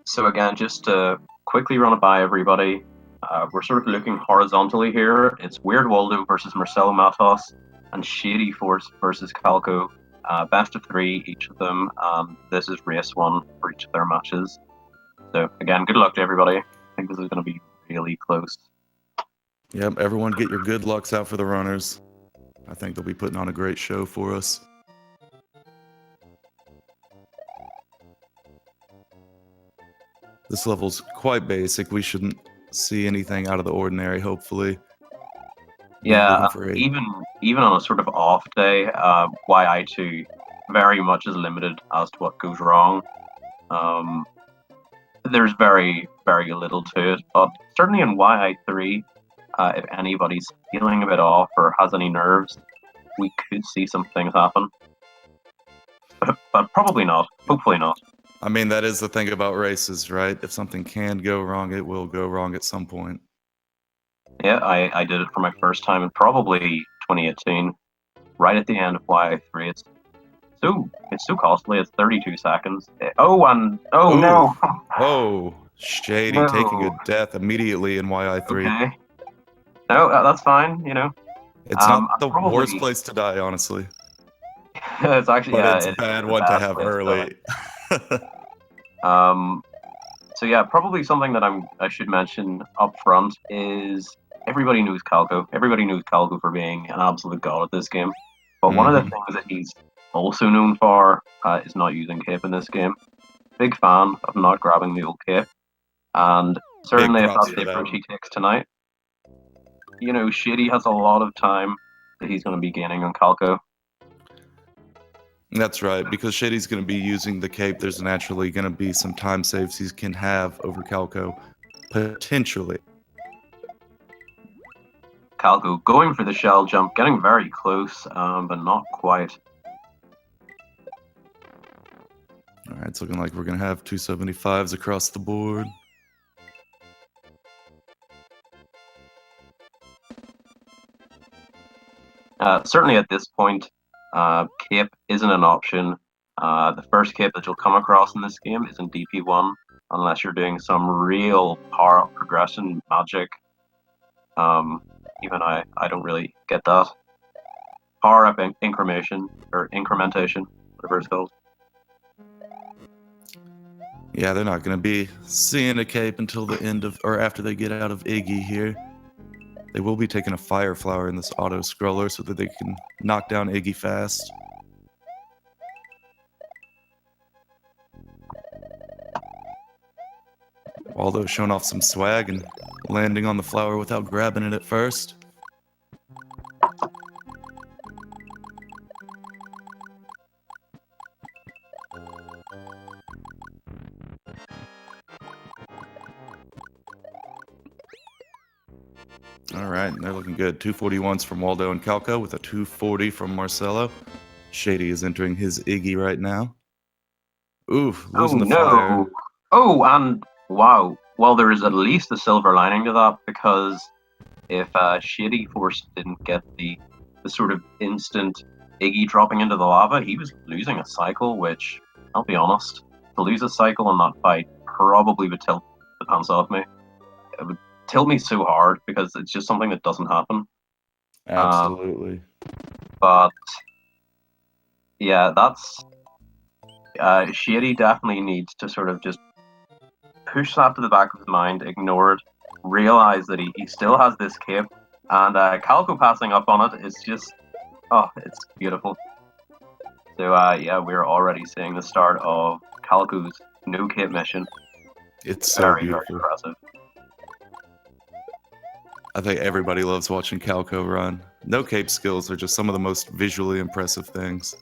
So again, just to quickly run it by everybody, we're sort of looking horizontally here. It's WeirdWaldo versus MarceloMatos and shadyforce versus Calco. Best of three, each of them. This is race one for each of their matches. So again, good luck to everybody. I think this is going to be really close. Yep, everyone get your good lucks out for the runners. I think they'll be putting on a great show for us. This level's quite basic. We shouldn't see anything out of the ordinary, hopefully. Yeah, even on a sort of off day, YI2 very much is limited as to what goes wrong. There's very, very little to it, but certainly in YI3, if anybody's feeling a bit off or has any nerves, we could see some things happen. But probably not. Hopefully not. I mean, that is the thing about races, right? If something can go wrong, it will go wrong at some point. Yeah, I did it for my first time in probably 2018, right at the end of YI3. It's so costly. It's 32 seconds. Oh no! Oh, Shady No. taking a death immediately in YI3. Okay. No, that's fine. You know, it's not the worst place to die, honestly. It's actually, but yeah, it's a bad one to have early. So yeah, probably something that I should mention up front is everybody knows Calco. Everybody knows Calco for being an absolute god at this game. But one of the things that he's also known for is not using cape in this game. Big fan of not grabbing the old cape. And certainly if that's the approach he takes tonight, you know, Shady has a lot of time that he's going to be gaining on Calco. That's right, because Shady's going to be using the cape, there's naturally going to be some time saves he can have over Calco, potentially. Calco going for the shell jump, getting very close, but not quite. Alright, it's looking like we're going to have 275s across the board. Certainly at this point, cape isn't an option. The first cape that you'll come across in this game is in DP1, unless you're doing some real power up progression magic. Even I don't really get that. Power up incrementation, whatever it's called. Yeah, they're not going to be seeing a cape until the end of, or after they get out of Iggy here. They will be taking a fire flower in this auto scroller so that they can knock down Iggy fast. Waldo showing off some swag and landing on the flower without grabbing it at first. Alright, they're looking good. 241s from Waldo and Calco with a 240 from Marcelo. Shady is entering his Iggy right now. Ooh, losing the fire. Oh, and wow. Well, there is at least a silver lining to that, because if shadyforce didn't get the sort of instant Iggy dropping into the lava, he was losing a cycle, which, I'll be honest, to lose a cycle in that fight probably would tilt the pants off me. It would tilt me so hard, because it's just something that doesn't happen. Absolutely. But yeah, that's Shady definitely needs to sort of just push that to the back of his mind, ignore it, realize that he still has this cape, and Calco passing up on it is just, oh, it's beautiful. So yeah, we're already seeing the start of Calco's no cape mission. It's so very, beautiful. Very impressive. I think everybody loves watching Calco run. No cape skills are just some of the most visually impressive things.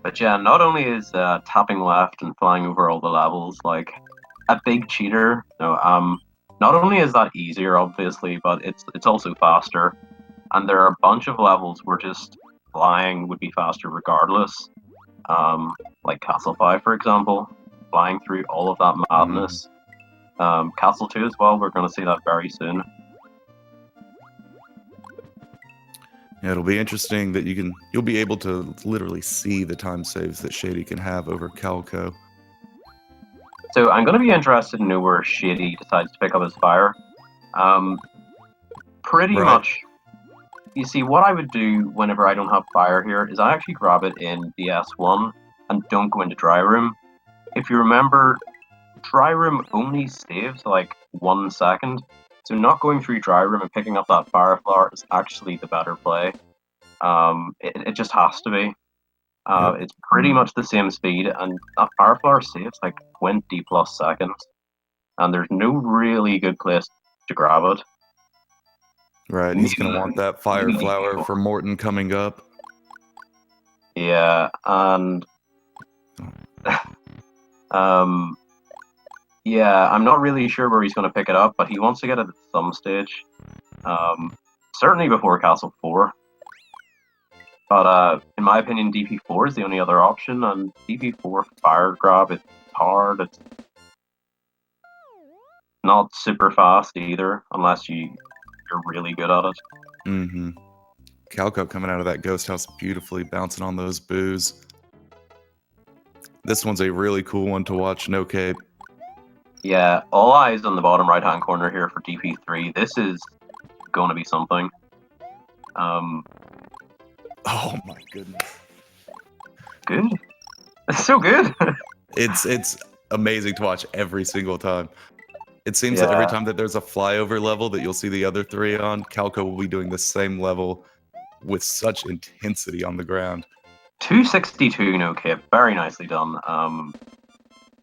But yeah, not only is tapping left and flying over all the levels like a big cheater, not only is that easier, obviously, but it's also faster. And there are a bunch of levels where just flying would be faster regardless. Like Castle 5, for example, flying through all of that madness. Castle 2 as well, we're going to see that very soon. Yeah, it'll be interesting that you'll be able to literally see the time saves that Shady can have over Calco. So I'm going to be interested to know where Shady decides to pick up his fire. Pretty Right. much. You see, what I would do whenever I don't have fire here is I actually grab it in the S1 and don't go into dry room. If you remember, dry room only saves like 1 second, so not going through dry room and picking up that fire flower is actually the better play. It just has to be. Yep. It's pretty much the same speed, and that fire flower saves like 20 plus seconds, and there's no really good place to grab it. Right, he's going to want that fire flower for Morton coming up. Yeah, and yeah, I'm not really sure where he's going to pick it up, but he wants to get it at some stage. Certainly before Castle 4. But in my opinion, DP4 is the only other option, and DP4 fire grab, it's hard, it's not super fast either, unless you're really good at it. Mm-hmm. Calco coming out of that ghost house beautifully, bouncing on those boos. This one's a really cool one to watch, no cape. Yeah, all eyes on the bottom right-hand corner here for DP3. This is going to be something. Oh my goodness. Good. It's so good. It's amazing to watch every single time. It seems that every time that there's a flyover level that you'll see the other three on, Calco will be doing the same level with such intensity on the ground. 262 no cape. Very nicely done.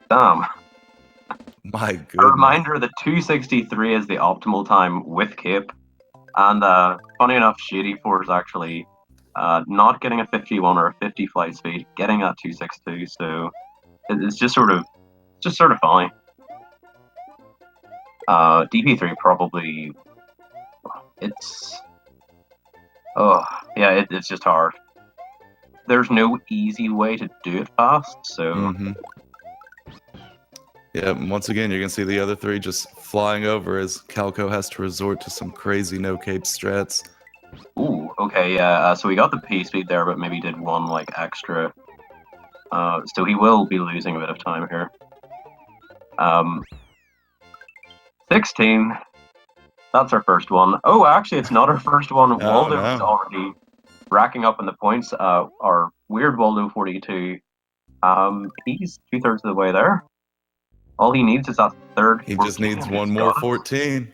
Damn. My goodness. A reminder that 263 is the optimal time with cape. And funny enough, shadyforce actually not getting a 51 or a 50 flight speed, getting that 262. So it's just sort of funny. DP3 probably it's it's just hard. There's no easy way to do it fast, so yeah, once again you're gonna see the other three just flying over as Calco has to resort to some crazy no cape strats. Ooh, okay, yeah. So we got the P speed there, but maybe did one like extra. So he will be losing a bit of time here. 16. That's our first one. Oh, actually, it's not our first one. Waldo is already racking up in the points. Our WeirdWaldo42. He's 2/3 of the way there. All he needs is that third. He just needs one more 14.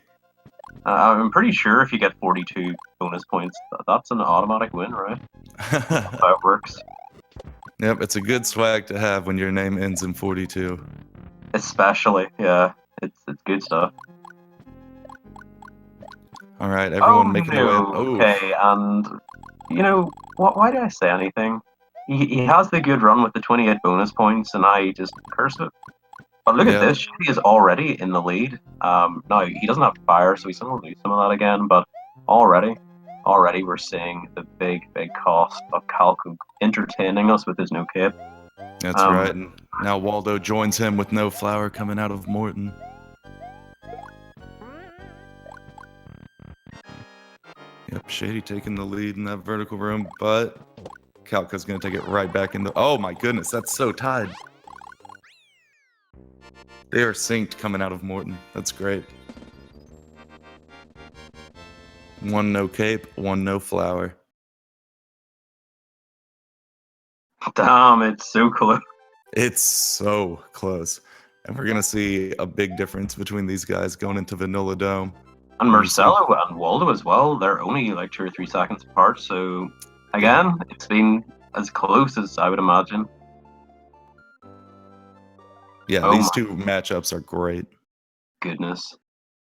I'm pretty sure if you get 42 bonus points, that's an automatic win, right? That's how it works. Yep, it's a good swag to have when your name ends in 42. Especially, yeah. It's good stuff. All right, everyone making their way up. Okay, and you know, why did I say anything? He has the good run with the 28 bonus points, and I just cursed it. But look at this, he is already in the lead. Now, he doesn't have fire, so he's going to lose some of that again, but already we're seeing the big cost of Calco entertaining us with his no cape. That's right, and now Waldo joins him with no flower coming out of Morton. Yep, Shady taking the lead in that vertical room, but Calco's going to take it right back in the... Oh my goodness, that's so tied. They are synced coming out of Morton. That's great. One no cape, one no flower. Damn, it's so close. It's so close. And we're going to see a big difference between these guys going into Vanilla Dome. And Marcelo and Waldo as well, they're only like 2 or 3 seconds apart, so again, it's been as close as I would imagine. Yeah, these two matchups are great. Goodness.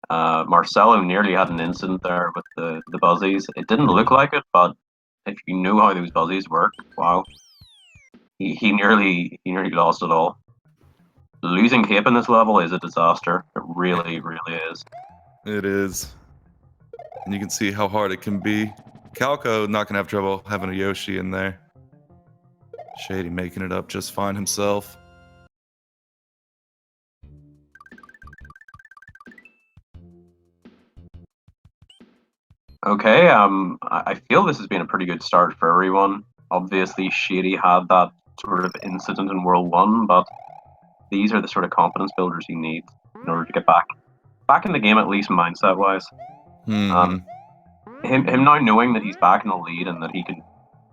Marcelo nearly had an incident there with the buzzies. It didn't look like it, but if you know how those buzzies work, wow. He nearly lost it all. Losing cape in this level is a disaster. It really is. It is. And you can see how hard it can be. Calco not going to have trouble having a Yoshi in there. Shady making it up just fine himself. Okay, I feel this has been a pretty good start for everyone. Obviously, Shady had that sort of incident in World 1, but these are the sort of confidence builders you need in order to get back in the game, at least mindset-wise. Hmm. Him now knowing that he's back in the lead and that he can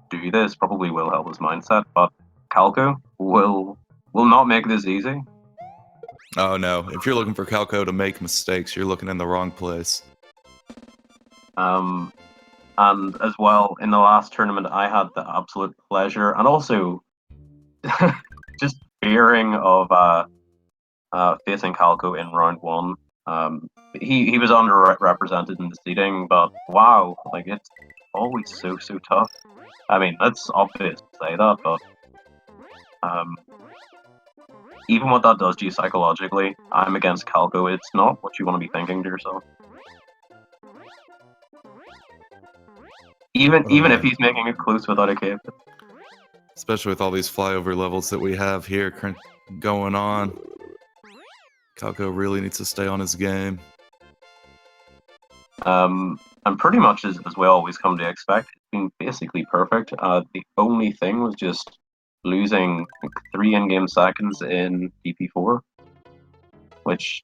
do this probably will help his mindset, but Calco will not make this easy. Oh no, if you're looking for Calco to make mistakes, you're looking in the wrong place. And as well, in the last tournament, I had the absolute pleasure and also just fearing of facing Calco in round 1. He was underrepresented in the seeding, but wow, like it's always so tough. I mean, that's obvious to say that, but um, even what that does to you psychologically, I'm against Calco. It's not what you want to be thinking to yourself. Even if Yeah. he's making it close without a cape. Especially with all these flyover levels that we have here going on. Calco really needs to stay on his game. And pretty much as we always come to expect, it's been basically perfect. The only thing was just losing 3 in-game seconds in PP4, which,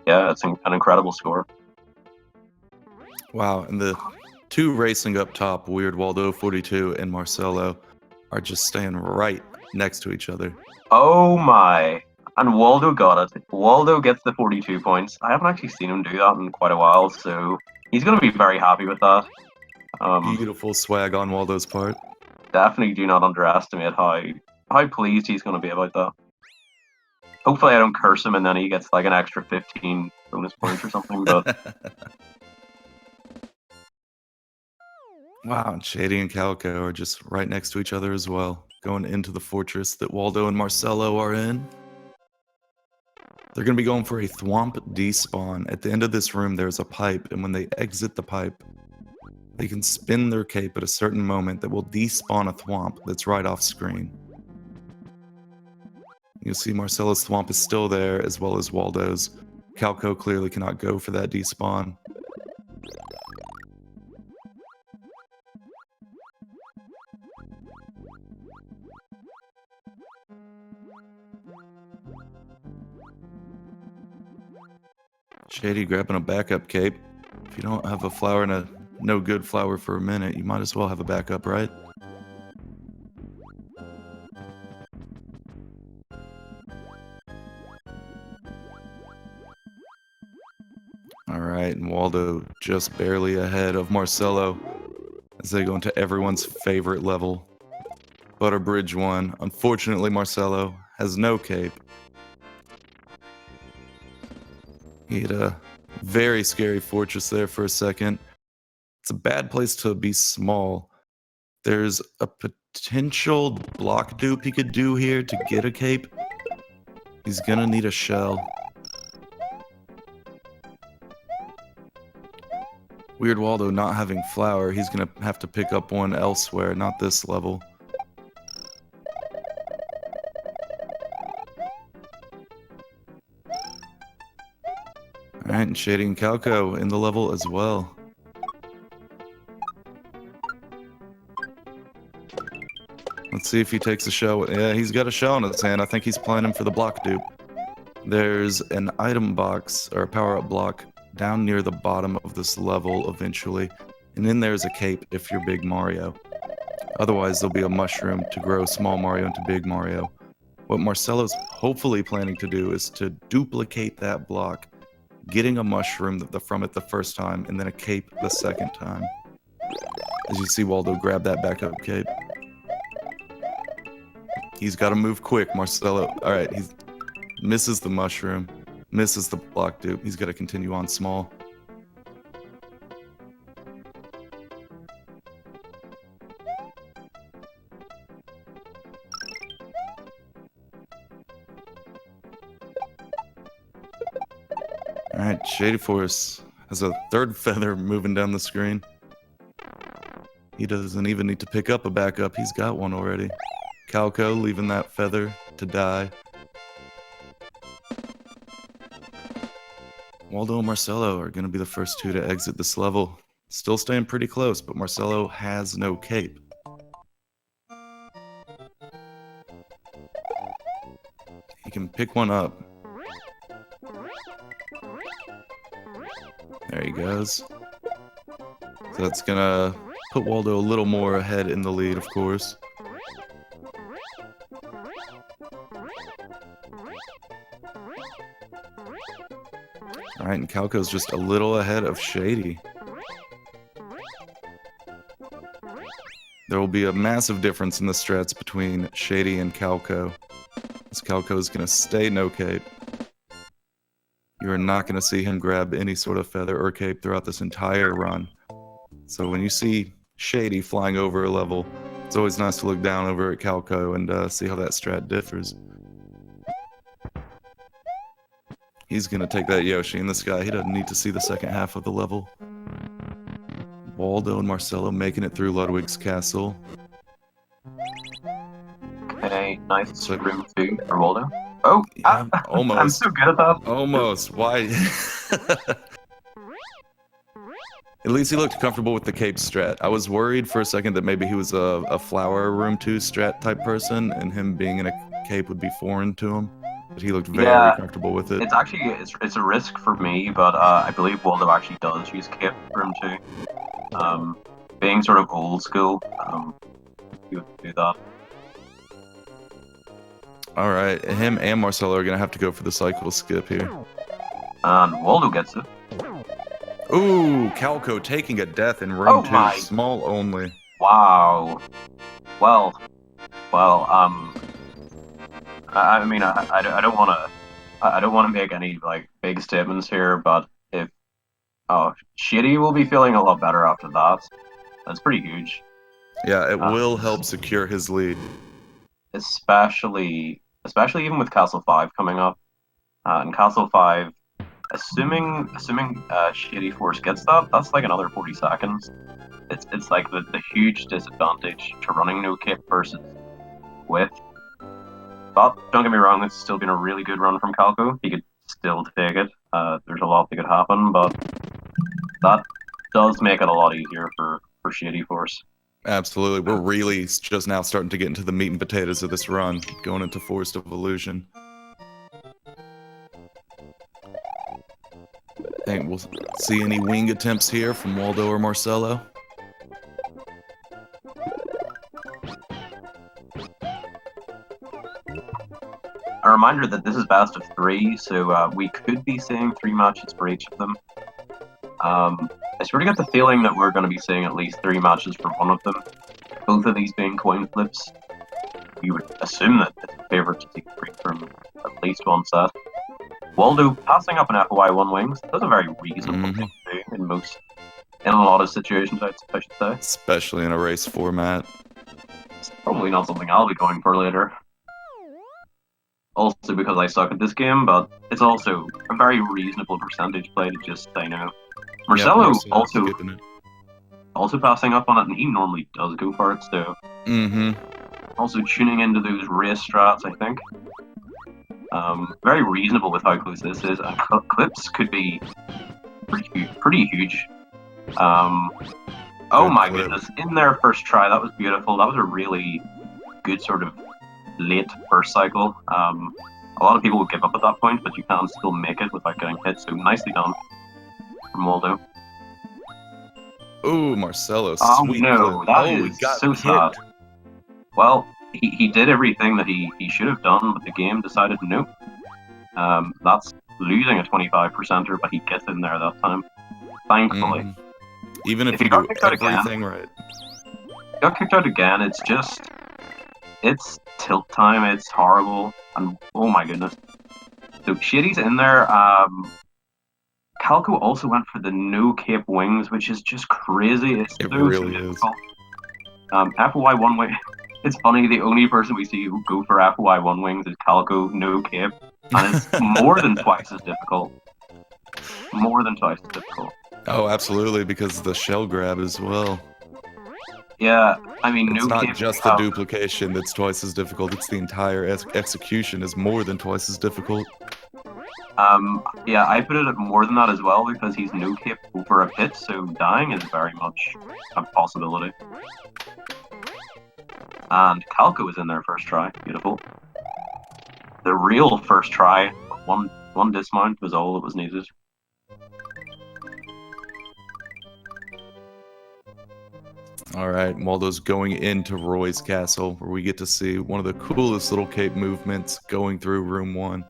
yeah, it's an incredible score. Wow, and the two racing up top, WeirdWaldo42 and Marcelo, are just staying right next to each other. Oh my! And Waldo got it. Waldo gets the 42 points. I haven't actually seen him do that in quite a while, so he's going to be very happy with that. Beautiful swag on Waldo's part. Definitely do not underestimate how pleased he's going to be about that. Hopefully I don't curse him and then he gets like an extra 15 bonus points or something, but Wow, and Shady and Calco are just right next to each other as well, going into the fortress that Waldo and Marcelo are in. They're going to be going for a Thwomp despawn. At the end of this room, there's a pipe, and when they exit the pipe, they can spin their cape at a certain moment that will despawn a Thwomp that's right off screen. You'll see Marcelo's Thwomp is still there, as well as Waldo's. Calco clearly cannot go for that despawn. Shady grabbing a backup cape. If you don't have a flower and a no good flower for a minute, you might as well have a backup, right? Alright, and Waldo just barely ahead of Marcelo as they go into everyone's favorite level. Butter Bridge 1. Unfortunately, Marcelo has no cape. He had a very scary fortress there for a second. It's a bad place to be small. There's a potential block dupe he could do here to get a cape. He's gonna need a shell. WeirdWaldo not having flower, he's gonna have to pick up one elsewhere, not this level. Alright, and Shady and Calco in the level as well. Let's see if he takes a shell. Yeah, he's got a shell in his hand. I think he's planning for the block dupe. There's an item box, or a power-up block, down near the bottom of this level eventually. And then there's a cape if you're Big Mario. Otherwise, there'll be a mushroom to grow Small Mario into Big Mario. What Marcelo's hopefully planning to do is to duplicate that block, getting a mushroom from it the first time, and then a cape the second time. As you see Waldo grab that backup cape. He's got to move quick, Marcelo. Alright, he misses the mushroom, misses the block dupe. He's got to continue on small. Alright, shadyforce has a third feather moving down the screen. He doesn't even need to pick up a backup. He's got one already. Calco leaving that feather to die. Waldo and Marcelo are going to be the first two to exit this level. Still staying pretty close, but Marcelo has no cape. He can pick one up. There he goes. So that's gonna put Waldo a little more ahead in the lead, of course. Alright, and Calco's just a little ahead of Shady. There will be a massive difference in the strats between Shady and Calco. As Calco is going to stay no cape. You are not going to see him grab any sort of feather or cape throughout this entire run. So when you see Shady flying over a level, it's always nice to look down over at Calco and see how that strat differs. He's going to take that Yoshi in the sky. He doesn't need to see the second half of the level. Waldo and Marcelo making it through Ludwig's castle. Okay, nice room 2 for Waldo. Oh, yeah, almost. I'm so good at that. Almost. Why? At least he looked comfortable with the cape strat. I was worried for a second that maybe he was a flower room 2 strat type person, and him being in a cape would be foreign to him. But he looked very comfortable with it. It's actually it's a risk for me, but I believe Waldo actually does use cape room 2. Being sort of old school, he would do that. Alright, him and Marcelo are gonna have to go for the cycle skip here. And Waldo gets it. Ooh, Calco taking a death in room 2, small only. Wow. Well, I mean, I don't want to make any like big statements here, but if Shitty will be feeling a lot better after that. That's pretty huge. Yeah, it will help secure his lead. Especially even with Castle 5 coming up. And Castle 5, assuming shadyforce gets that, that's like another 40 seconds. It's like the huge disadvantage to running no cape versus with. But don't get me wrong, it's still been a really good run from Calco. He could still take it. There's a lot that could happen, but that does make it a lot easier for shadyforce. Absolutely. We're really just now starting to get into the meat and potatoes of this run, going into Forest of Illusion. Think we'll see any wing attempts here from Waldo or Marcelo. A reminder that this is best of 3, so we could be seeing 3 matches for each of them. I sort of get the feeling that we're going to be seeing at least 3 matches for one of them. Both of these being coin flips. You would assume that it's a favourite to take 3 from at least one set. Waldo passing up an FY1 wings. That's a very reasonable thing to do in a lot of situations, I should say. Especially in a race format. It's probably not something I'll be going for later. Also because I suck at this game, but it's also a very reasonable percentage play to just say no. Marcelo also passing up on it, and he normally does go for it, so... Also tuning into those race strats, I think. Very reasonable with how close this is, and clips could be pretty huge. Oh my goodness, in their first try, that was beautiful. That was a really good sort of late first cycle. A lot of people would give up at that point, but you can still make it without getting hit, so nicely done from Waldo. Ooh, Marcelo, sweet no, that is so sad. Well, he did everything that he should have done, but the game decided nope. That's losing a 25%er, but he gets in there that time. Thankfully. Even if you do everything right. Got kicked out again, it's tilt time, it's horrible, and oh my goodness. So Shitty's in there. Calco also went for the no cape wings, which is just crazy. It really is. FY1 wing. It's funny, the only person we see who go for FY1 wings is Calco, no cape, and it's more than twice as difficult. More than twice as difficult. Oh, absolutely, because the shell grab as well. Yeah, I mean, it's not just the duplication that's twice as difficult, it's the entire execution is more than twice as difficult. Yeah, I put it at more than that as well because he's no cape over a pit, so dying is very much a possibility. And Calco is in there first try. Beautiful. The real first try. One dismount was all that was needed. All right, Waldo's going into Roy's castle, where we get to see one of the coolest little cape movements going through room 1.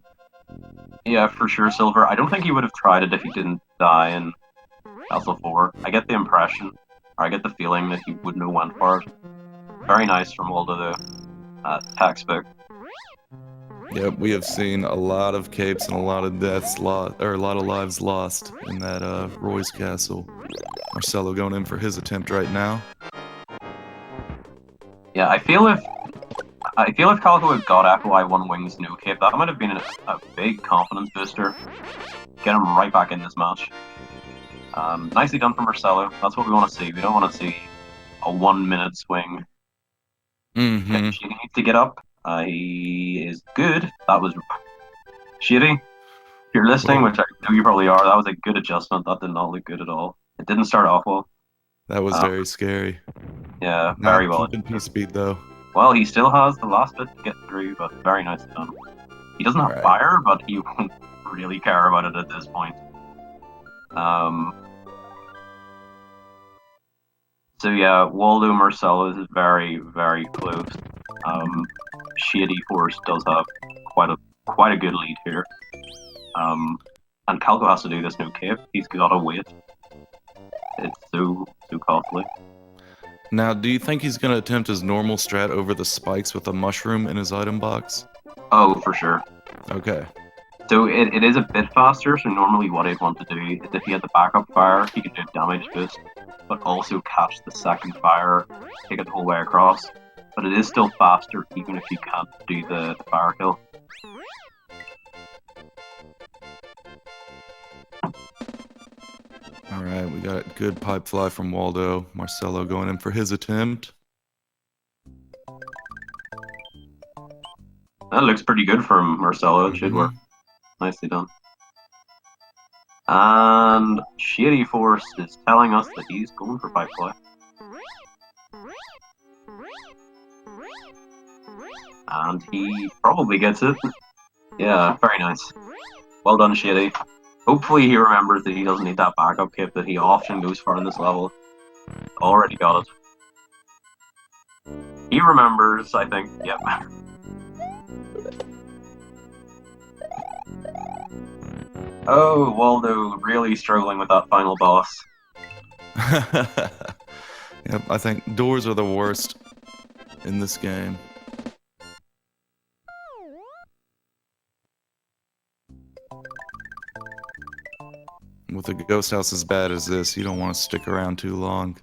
Yeah, for sure, Silver. I don't think he would have tried it if he didn't die in Castle 4. I get the impression, or I get the feeling that he wouldn't have went for it. Very nice from Waldo, though. Textbook. Yep, we have seen a lot of capes and a lot of deaths lost, or a lot of lives lost in that Roy's castle. Marcelo going in for his attempt right now. Yeah, I feel if Calco had got FY 1 Wings no cape, that might have been a big confidence booster. Get him right back in this match. Nicely done from Marcelo. That's what we want to see. We don't want to see a 1 minute swing. Mm-hmm. He needs to get up. He is good. That was shitty. If you're listening, which I know you probably are, that was a good adjustment. That did not look good at all. It didn't start off well. That was very scary. Yeah, very well. Keeping P speed though. Well, he still has the last bit to get through, but very nicely done. He doesn't have fire, but he won't really care about it at this point. So yeah, Waldo Marcelo is very, very close. Shadyforce does have quite a good lead here. And Calco has to do this no cape. He's gotta wait. It's so costly. Now, do you think he's gonna attempt his normal strat over the spikes with a mushroom in his item box? Oh, for sure. Okay. So it is a bit faster, so normally what I'd want to do is if he had the backup fire, he could do damage boost, but also catch the second fire, take it the whole way across. But it is still faster even if you can't do the fire kill. Alright, we got a good pipe fly from Waldo. Marcelo going in for his attempt. That looks pretty good from Marcelo. It should work. Nicely done. And Shadyforce is telling us that he's going for pipe fly. And he probably gets it. Yeah, very nice. Well done, Shady. Hopefully he remembers that he doesn't need that backup kit that he often goes for in this level. Already got it. He remembers, I think. Yep. Oh, Waldo really struggling with that final boss. Yep, I think doors are the worst in this game. With a ghost house as bad as this, you don't want to stick around too long.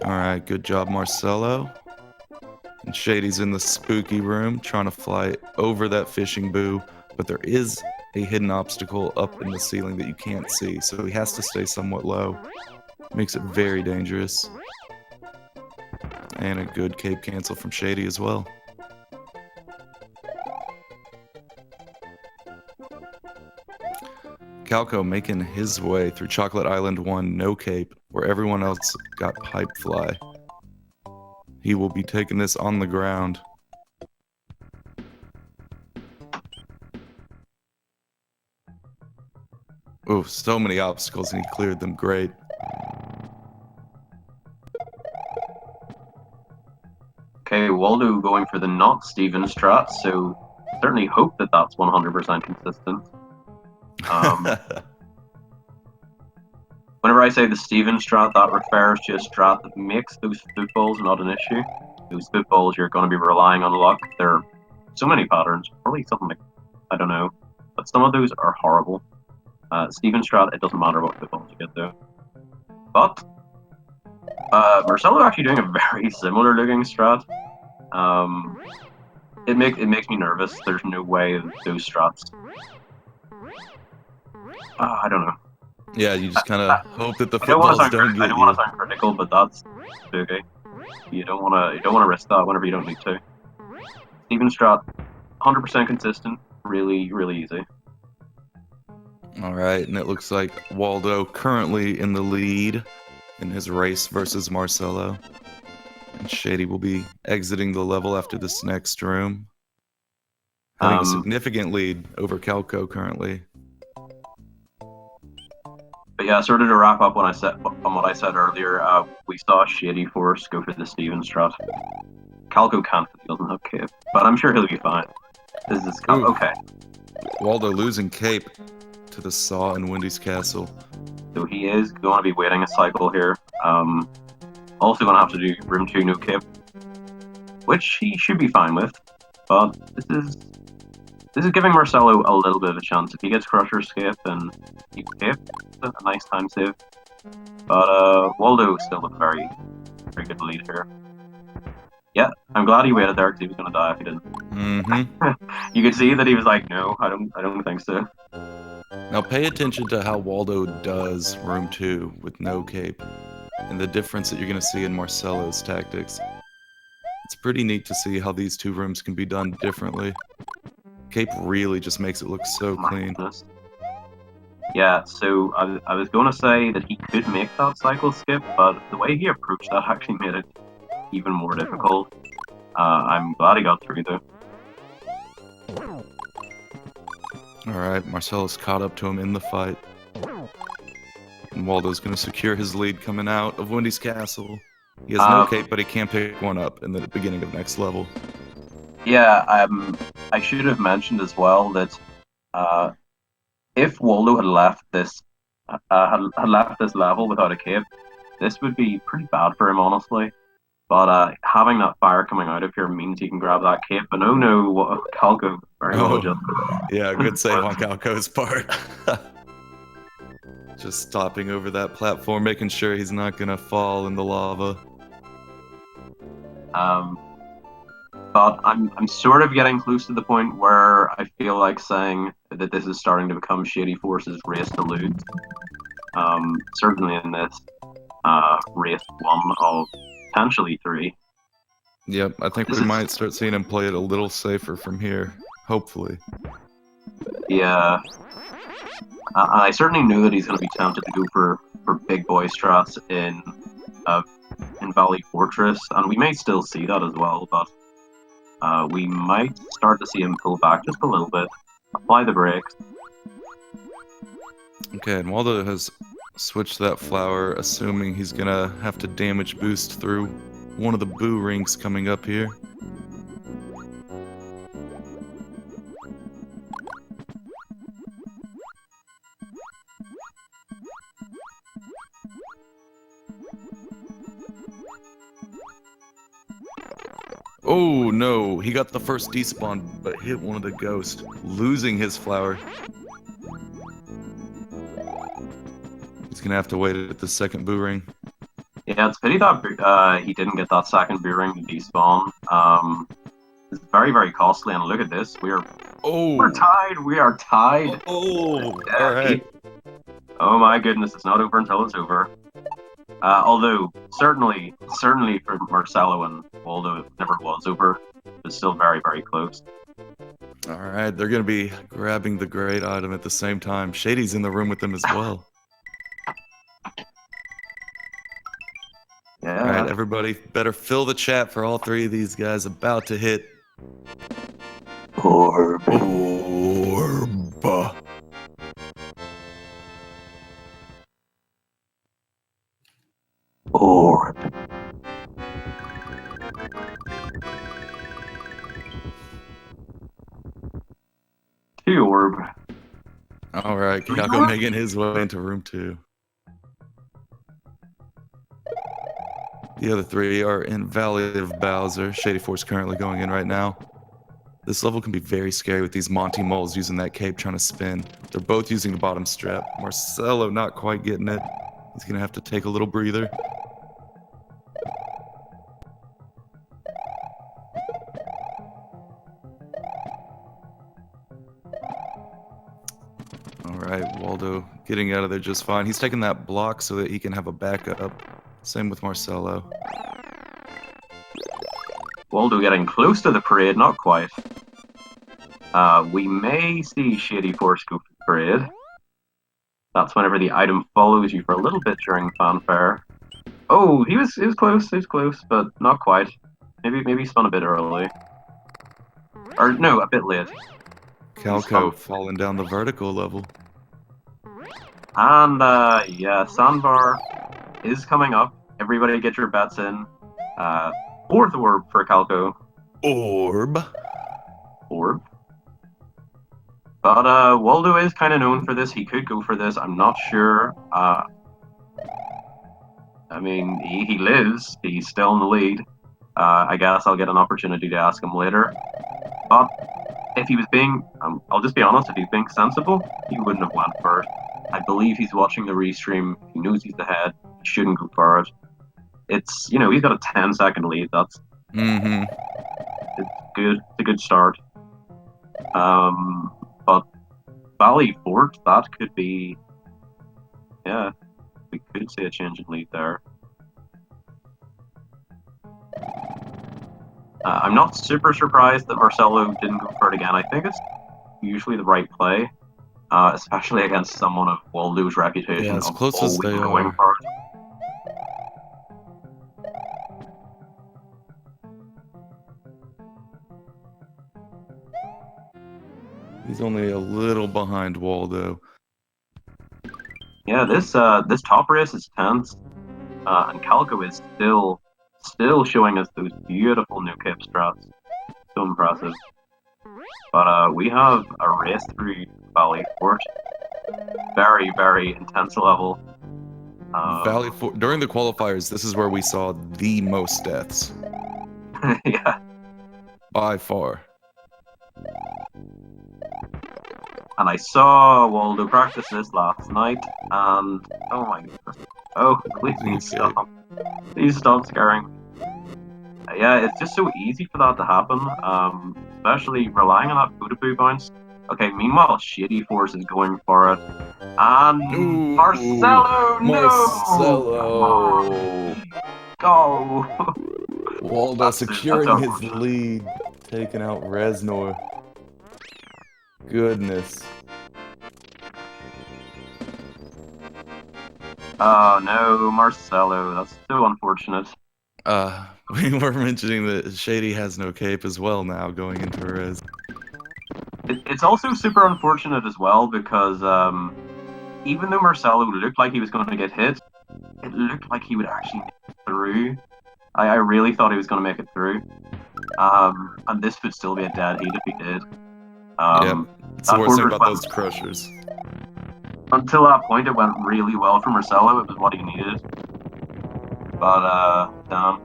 Alright, good job, Marcelo. And Shady's in the spooky room, trying to fly over that fishing boo, but there is a hidden obstacle up in the ceiling that you can't see, so he has to stay somewhat low. Makes it very dangerous. And a good cape cancel from Shady as well. Calco making his way through Chocolate Island 1 no cape, where everyone else got pipe fly. He will be taking this on the ground. Oh, so many obstacles and he cleared them great. Okay, Waldo going for the not Steven strat, so certainly hope that that's 100% consistent. Whenever I say the Steven strat, that refers to a strat that makes those footballs not an issue. Those footballs you're going to be relying on luck. There are so many patterns, probably something like, I don't know, but some of those are horrible. Steven strat, it doesn't matter what footballs you get though. But Marcelo actually doing a very similar looking strat. It makes me nervous. There's no way those strats. I don't know. Yeah, you just kind of hope that the I don't want footballs to don't get you. I don't want to sound critical, but that's spooky. You don't want to risk that whenever you don't need to. Steven Strat, 100% consistent, really, really easy. All right, and it looks like Waldo currently in the lead in his race versus Marcelo. And Shady will be exiting the level after this next room. Having a significant lead over Calco currently. But yeah, sort of to wrap up on what I said earlier, we saw shadyforce go for the Steven Strat. Calco can't, he doesn't have cape, but I'm sure he'll be fine. This is okay. Waldo losing cape to the Saw in Wendy's Castle. So he is going to be waiting a cycle here. Also going to have to do room 2 no cape, which he should be fine with. But this is giving Marcelo a little bit of a chance. If he gets Crusher's cape, then he cape. A nice time save. But Waldo is still a very, very good lead here. Yeah, I'm glad he waited there because he was going to die if he didn't. Mm-hmm. You could see that he was like, no, I don't think so. Now pay attention to how Waldo does room 2 with no cape, and the difference that you're going to see in Marcelo's tactics. It's pretty neat to see how these two rooms can be done differently. Cape really just makes it look so clean. Goodness. Yeah, so I was going to say that he could make that cycle skip, but the way he approached that actually made it even more difficult. I'm glad he got through though. Alright, Marcelo's caught up to him in the fight. And Waldo's going to secure his lead coming out of Wendy's Castle. He has no cape, but he can pick one up in the beginning of next level. Yeah, I should have mentioned as well that if Waldo had left this level without a cape, this would be pretty bad for him, honestly. But having that fire coming out of here means he can grab that cape. But no, Calco very well adjusted. Yeah, good save on Calco's part. Just stopping over that platform, making sure he's not gonna fall in the lava. But I'm sort of getting close to the point where I feel like saying that this is starting to become shadyforce's race to lose. Certainly in this race 1 of potentially 3. Yep, I think we might start seeing him play it a little safer from here, hopefully. Yeah. I certainly knew that he's going to be tempted to go for big boy strats in Valley Fortress, and we may still see that as well, but we might start to see him pull back just a little bit, apply the brakes. Okay, and Waldo has switched that flower, assuming he's gonna have to damage boost through one of the boo rings coming up here. Oh no, he got the first despawn, but hit one of the ghosts, losing his flower. He's gonna have to wait at the second boo ring. Yeah, it's a pity that he didn't get that second boo ring to despawn. It's very, very costly, and look at this, we're tied, we are tied. Alright. Oh my goodness, it's not over until it's over. Although, certainly for Marcelo and Waldo, it never was over. It's still very, very close. Alright, they're going to be grabbing the great item at the same time. Shady's in the room with them as well. Yeah. Alright, everybody better fill the chat for all 3 of these guys about to hit. Orb. Orb. Two orb. Alright, Calco making his way into room 2. The other 3 are in Valley of Bowser. shadyforce currently going in right now. This level can be very scary with these Monty moles using that cape trying to spin. They're both using the bottom strap. Marcelo not quite getting it. He's going to have to take a little breather. Alright, Waldo getting out of there just fine. He's taking that block so that he can have a backup. Same with Marcelo. Waldo getting close to the parade, not quite. We may see shadyforce go for the parade. That's whenever the item follows you for a little bit during fanfare. Oh, he was close, but not quite. Maybe he spun a bit early. Or no, a bit late. Calco falling down the vertical level. And yeah, Sandbar is coming up. Everybody get your bets in. Fourth orb for Calco. Orb. But Waldo is kind of known for this. He could go for this. I'm not sure. I mean, he lives. He's still in the lead. I guess I'll get an opportunity to ask him later. But if he was being, I'll just be honest, if he's being sensible, he wouldn't have went for it. I believe he's watching the restream. He knows he's ahead. He shouldn't go for it. It's, he's got a 10-second lead. That's it's good. It's a good start. But Valley Fort, that could be, yeah, we could see a change in lead there. I'm not super surprised that Marcelo didn't go for it again. I think it's usually the right play, especially against someone of Waldo's reputation as of close always as they going are. for it. He's only a little behind Waldo. Yeah, this top race is tense, and Calco is still showing us those beautiful new cape strats. So impressive. But we have a race through Valley Fort. Very, very intense level. Valley Fort, during the qualifiers, this is where we saw the most deaths. Yeah. By far. And I saw Waldo practice this last night, and oh my goodness. Oh, please stop. Please stop scaring. Yeah, it's just so easy for that to happen, especially relying on that Bootapoo bounce. Okay, meanwhile, shadyforce is going for it. And Ooh, Marcelo, Marcelo. No! Go! Waldo securing his lead, taking out Reznor. Goodness. Oh no, Marcelo, that's so unfortunate. We were mentioning that Shady has no cape as well now going into Rez. It's also super unfortunate as well because even though Marcelo looked like he was going to get hit, it looked like he would actually make it through. I really thought he was going to make it through. And this would still be a dead heat if he did. Yeah, it's the worst thing about those crushers. Until that point, it went really well for Marcelo. It was what he needed. But, damn.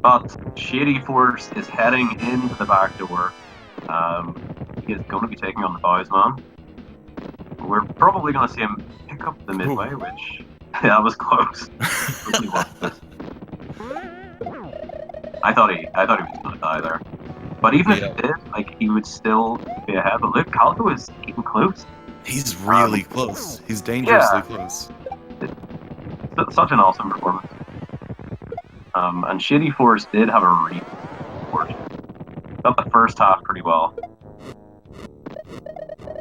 But shadyforce is heading into the back door. He is going to be taking on the bows man. We're probably going to see him pick up the midway, which that was close. I thought he was going to die there. But even if he did, like, he would still be ahead. But look, Calco is getting close. He's really close. He's dangerously close. It's such an awesome performance. And shadyforce did have a really got the first half pretty well.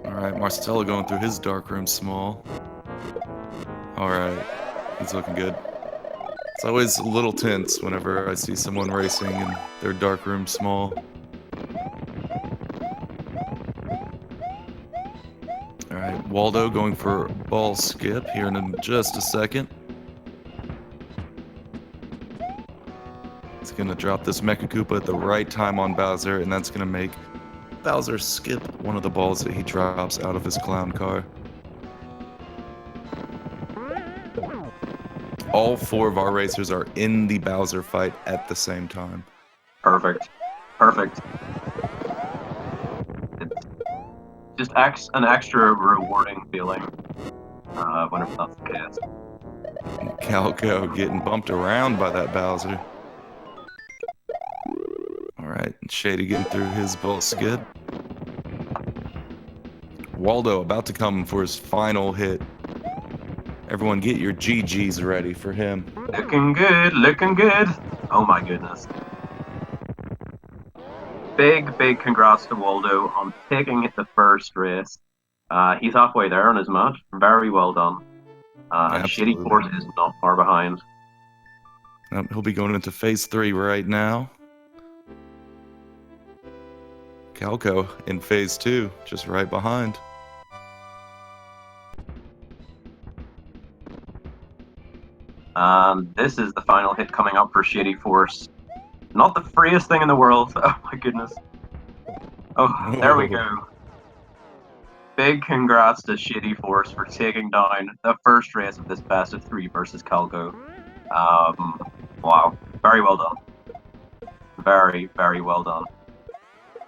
Alright, Marcelo going through his dark room small. Alright, he's looking good. It's always a little tense whenever I see someone racing in their dark room small. Alright, Waldo going for ball skip here in just a second. He's gonna drop this Mecha Koopa at the right time on Bowser, and that's gonna make Bowser skip one of the balls that he drops out of his clown car. All four of our racers are in the Bowser fight at the same time. Perfect. It's just an extra rewarding feeling whenever that's the case. Calco getting bumped around by that Bowser. Alright, Shady getting through his ball skid. Waldo about to come for his final hit. Everyone get your GGs ready for him. Looking good, looking good. Oh my goodness. Big congrats to Waldo on taking the first race. He's halfway there on his match. Very well done. And Shady Absolutely. Force is not far behind. He'll be going into phase 3 right now. Calco in phase 2, just right behind. And this is the final hit coming up for Shady Force. Not the freest thing in the world. Oh my goodness. Oh, there we go. Big congrats to Shady Force for taking down the first race of this best of 3 versus Calco. Wow. Very well done. Very well done.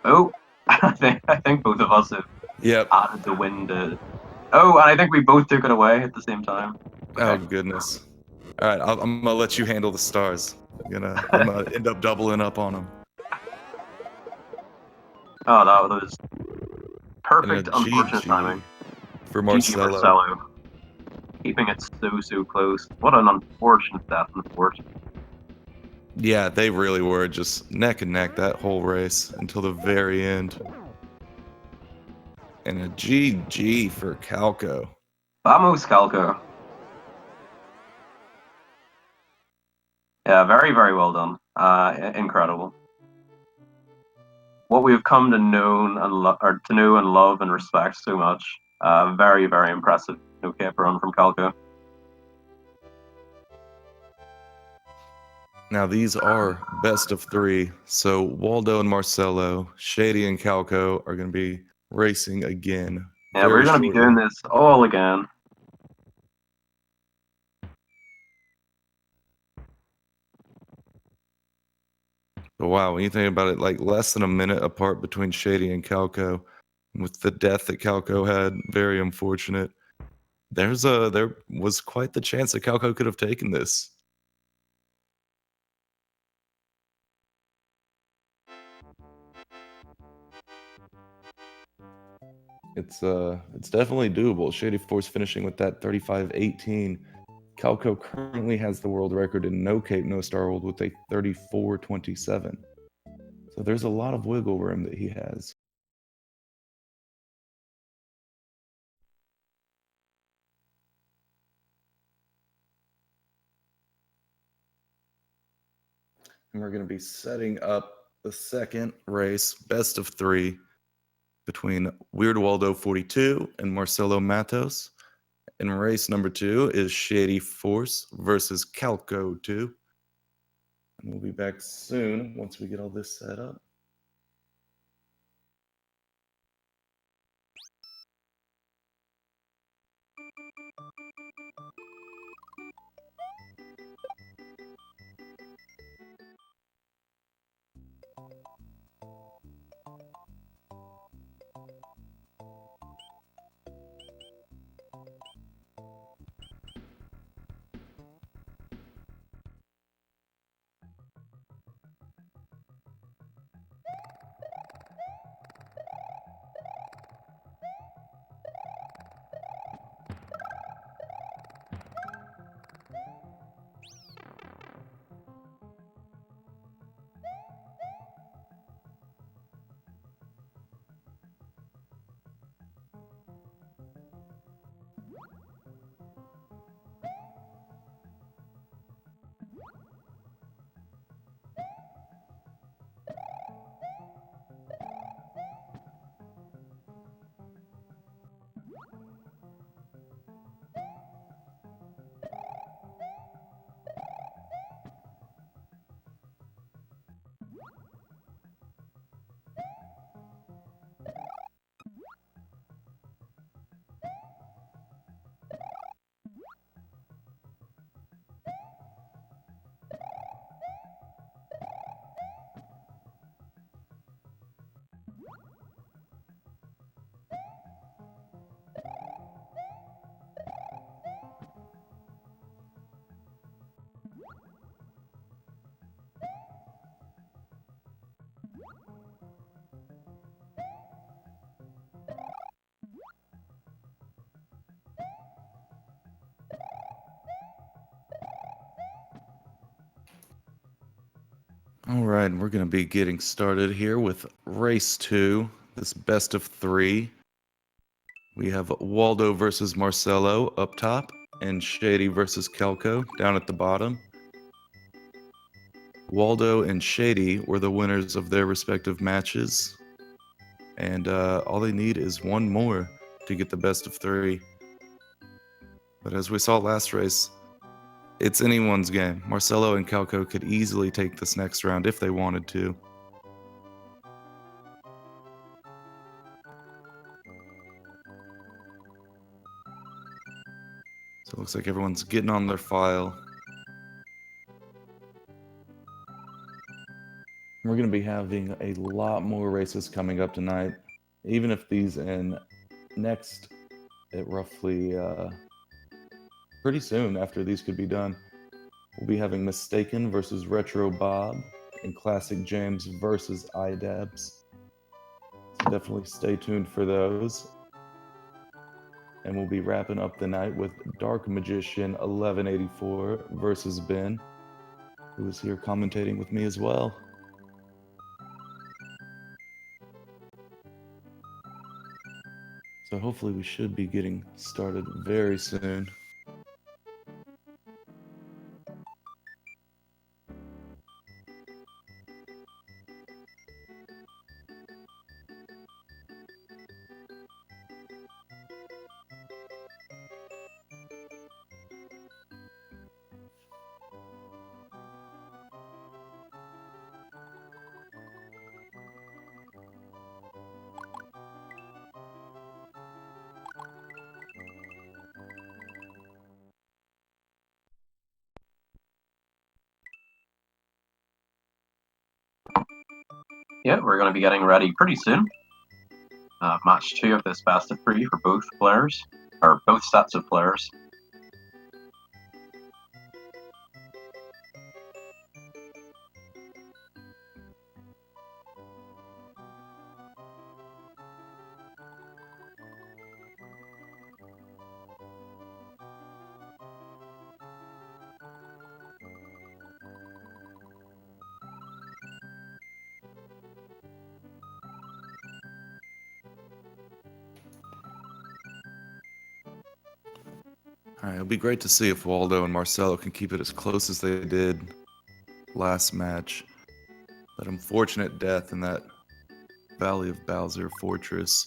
Oh, I think both of us have added the win to... Oh, and I think we both took it away at the same time. Okay. Oh, goodness. All right, I'm going to let you handle the stars. I'm gonna end up doubling up on them. Oh, that was perfect, unfortunate timing. For Marcelo. GG Marcelo. Keeping it so close. What an unfortunate death in the fourth. Yeah, they really were just neck and neck that whole race until the very end. And a GG for Calco. Vamos, Calco. Yeah, very well done. Incredible. What we've come to know and love and respect so much. Very impressive. Okay, run from Calco. Now these are best of 3, so Waldo and Marcelo, Shady and Calco are going to be racing again. Yeah, we're going to be doing this all again. But wow, when you think about it, like less than a minute apart between Shady and Calco, with the death that Calco had, very unfortunate. There was quite the chance that Calco could have taken this. It's definitely doable. Shady Force finishing with that 35-18. Calco currently has the world record in No Cape, No Star World with a 34-27. So there's a lot of wiggle room that he has. And we're going to be setting up the second race, best of 3, between WeirdWaldo42 and MarceloMatos. And race number 2 is Shady Force versus Calco2. And we'll be back soon once we get all this set up. All right, we're going to be getting started here with race 2, this best of 3. We have Waldo versus Marcelo up top, and Shady versus Calco down at the bottom. Waldo and Shady were the winners of their respective matches, and all they need is one more to get the best of 3. But as we saw last race, it's anyone's game. Marcelo and Calco could easily take this next round if they wanted to. So it looks like everyone's getting on their file. We're going to be having a lot more races coming up tonight, even if these end next at roughly pretty soon after these could be done. We'll be having Mistaken versus Retro Bob and Classic James versus iDabs. So definitely stay tuned for those. And we'll be wrapping up the night with Dark Magician 1184 versus Ben, who is here commentating with me as well. So hopefully we should be getting started very soon. Yeah, we're going to be getting ready pretty soon. Match 2 of this best of 3 for both players, or both sets of players. All right, it'll be great to see if Waldo and Marcelo can keep it as close as they did last match. That unfortunate death in that Valley of Bowser Fortress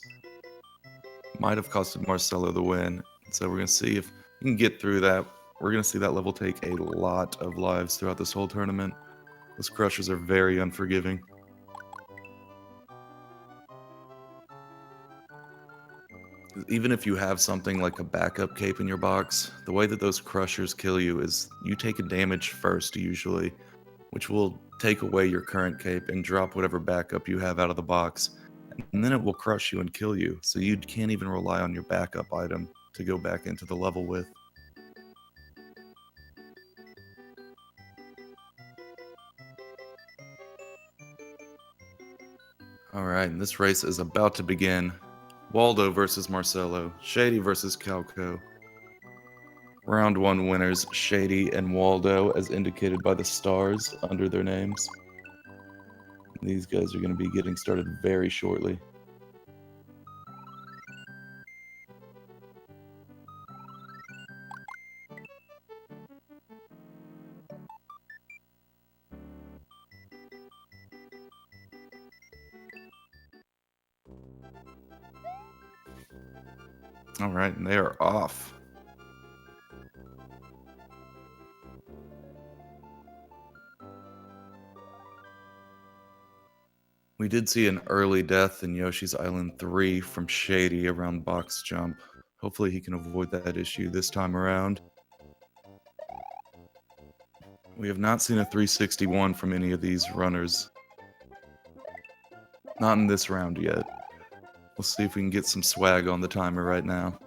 might have costed Marcelo the win. So we're going to see if we can get through that. We're going to see that level take a lot of lives throughout this whole tournament. Those crushers are very unforgiving. Even if you have something like a backup cape in your box, the way that those crushers kill you is you take a damage first usually, which will take away your current cape and drop whatever backup you have out of the box. And then it will crush you and kill you, so you can't even rely on your backup item to go back into the level with. Alright, and this race is about to begin. Waldo versus Marcelo, Shady versus Calco. Round 1 winners, Shady and Waldo, as indicated by the stars under their names. These guys are going to be getting started very shortly. All right, and they are off. We did see an early death in Yoshi's Island 3 from Shady around box jump. Hopefully he can avoid that issue this time around. We have not seen a 361 from any of these runners. Not in this round yet. We'll see if we can get some swag on the timer right now.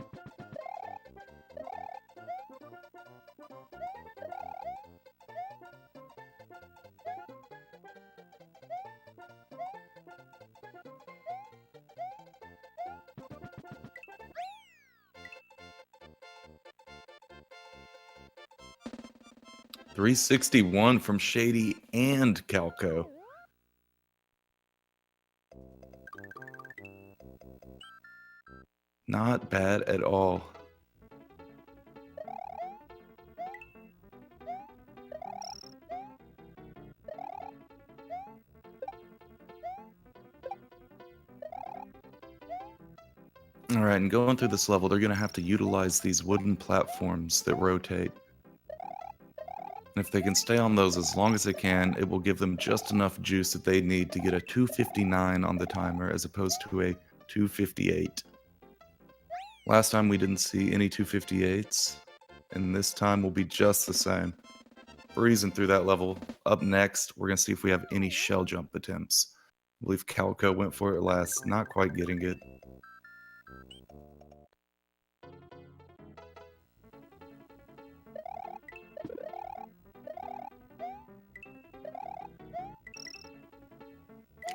361 from Shady and Calco. Not bad at all. All right, and going through this level, they're going to have to utilize these wooden platforms that rotate. And if they can stay on those as long as they can, it will give them just enough juice that they need to get a 259 on the timer as opposed to a 258. Last time we didn't see any 258s, and this time will be just the same. Breezing through that level. Up next, we're going to see if we have any shell jump attempts. I believe Calco went for it last, not quite getting it.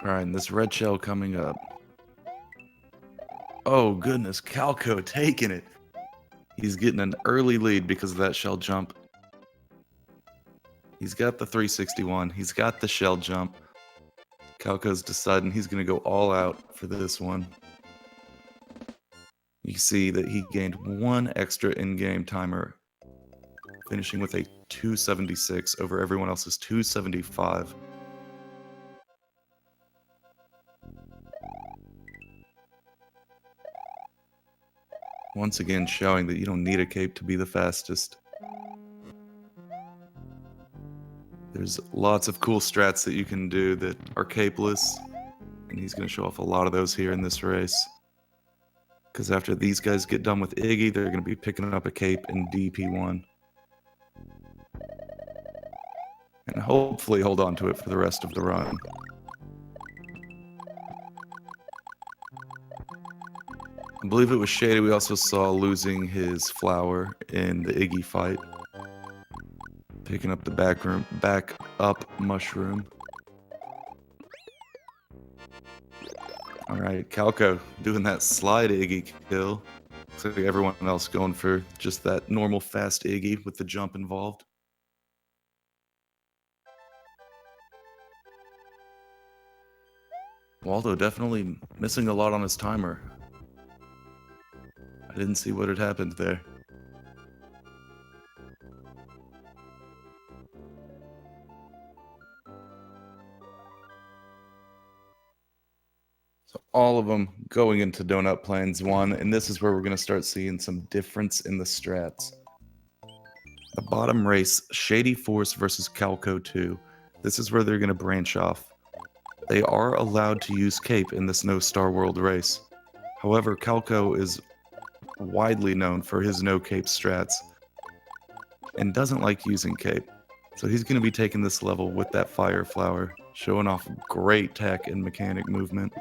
Alright, and this red shell coming up. Oh goodness, Calco taking it. He's getting an early lead because of that shell jump. He's got the 361. He's got the shell jump. Calco's deciding he's going to go all out for this one. You see that he gained one extra in-game timer, finishing with a 276 over everyone else's 275. Once again showing that you don't need a cape to be the fastest. There's lots of cool strats that you can do that are capeless, and he's going to show off a lot of those here in this race. Because after these guys get done with Iggy, they're going to be picking up a cape in DP1. And hopefully hold on to it for the rest of the run. I believe it was Shady we also saw losing his flower in the Iggy fight. Picking up the back up mushroom. Alright, Calco doing that slide Iggy kill. Looks like everyone else going for just that normal fast Iggy with the jump involved. Waldo definitely missing a lot on his timer. I didn't see what had happened there. So all of them going into Donut Plains 1, and this is where we're going to start seeing some difference in the strats. The bottom race, Shadyforce versus Calco2. This is where they're going to branch off. They are allowed to use cape in this No Star World race. However, Calco is widely known for his no cape strats and doesn't like using cape. So he's going to be taking this level with that fire flower, showing off great tech and mechanic movement.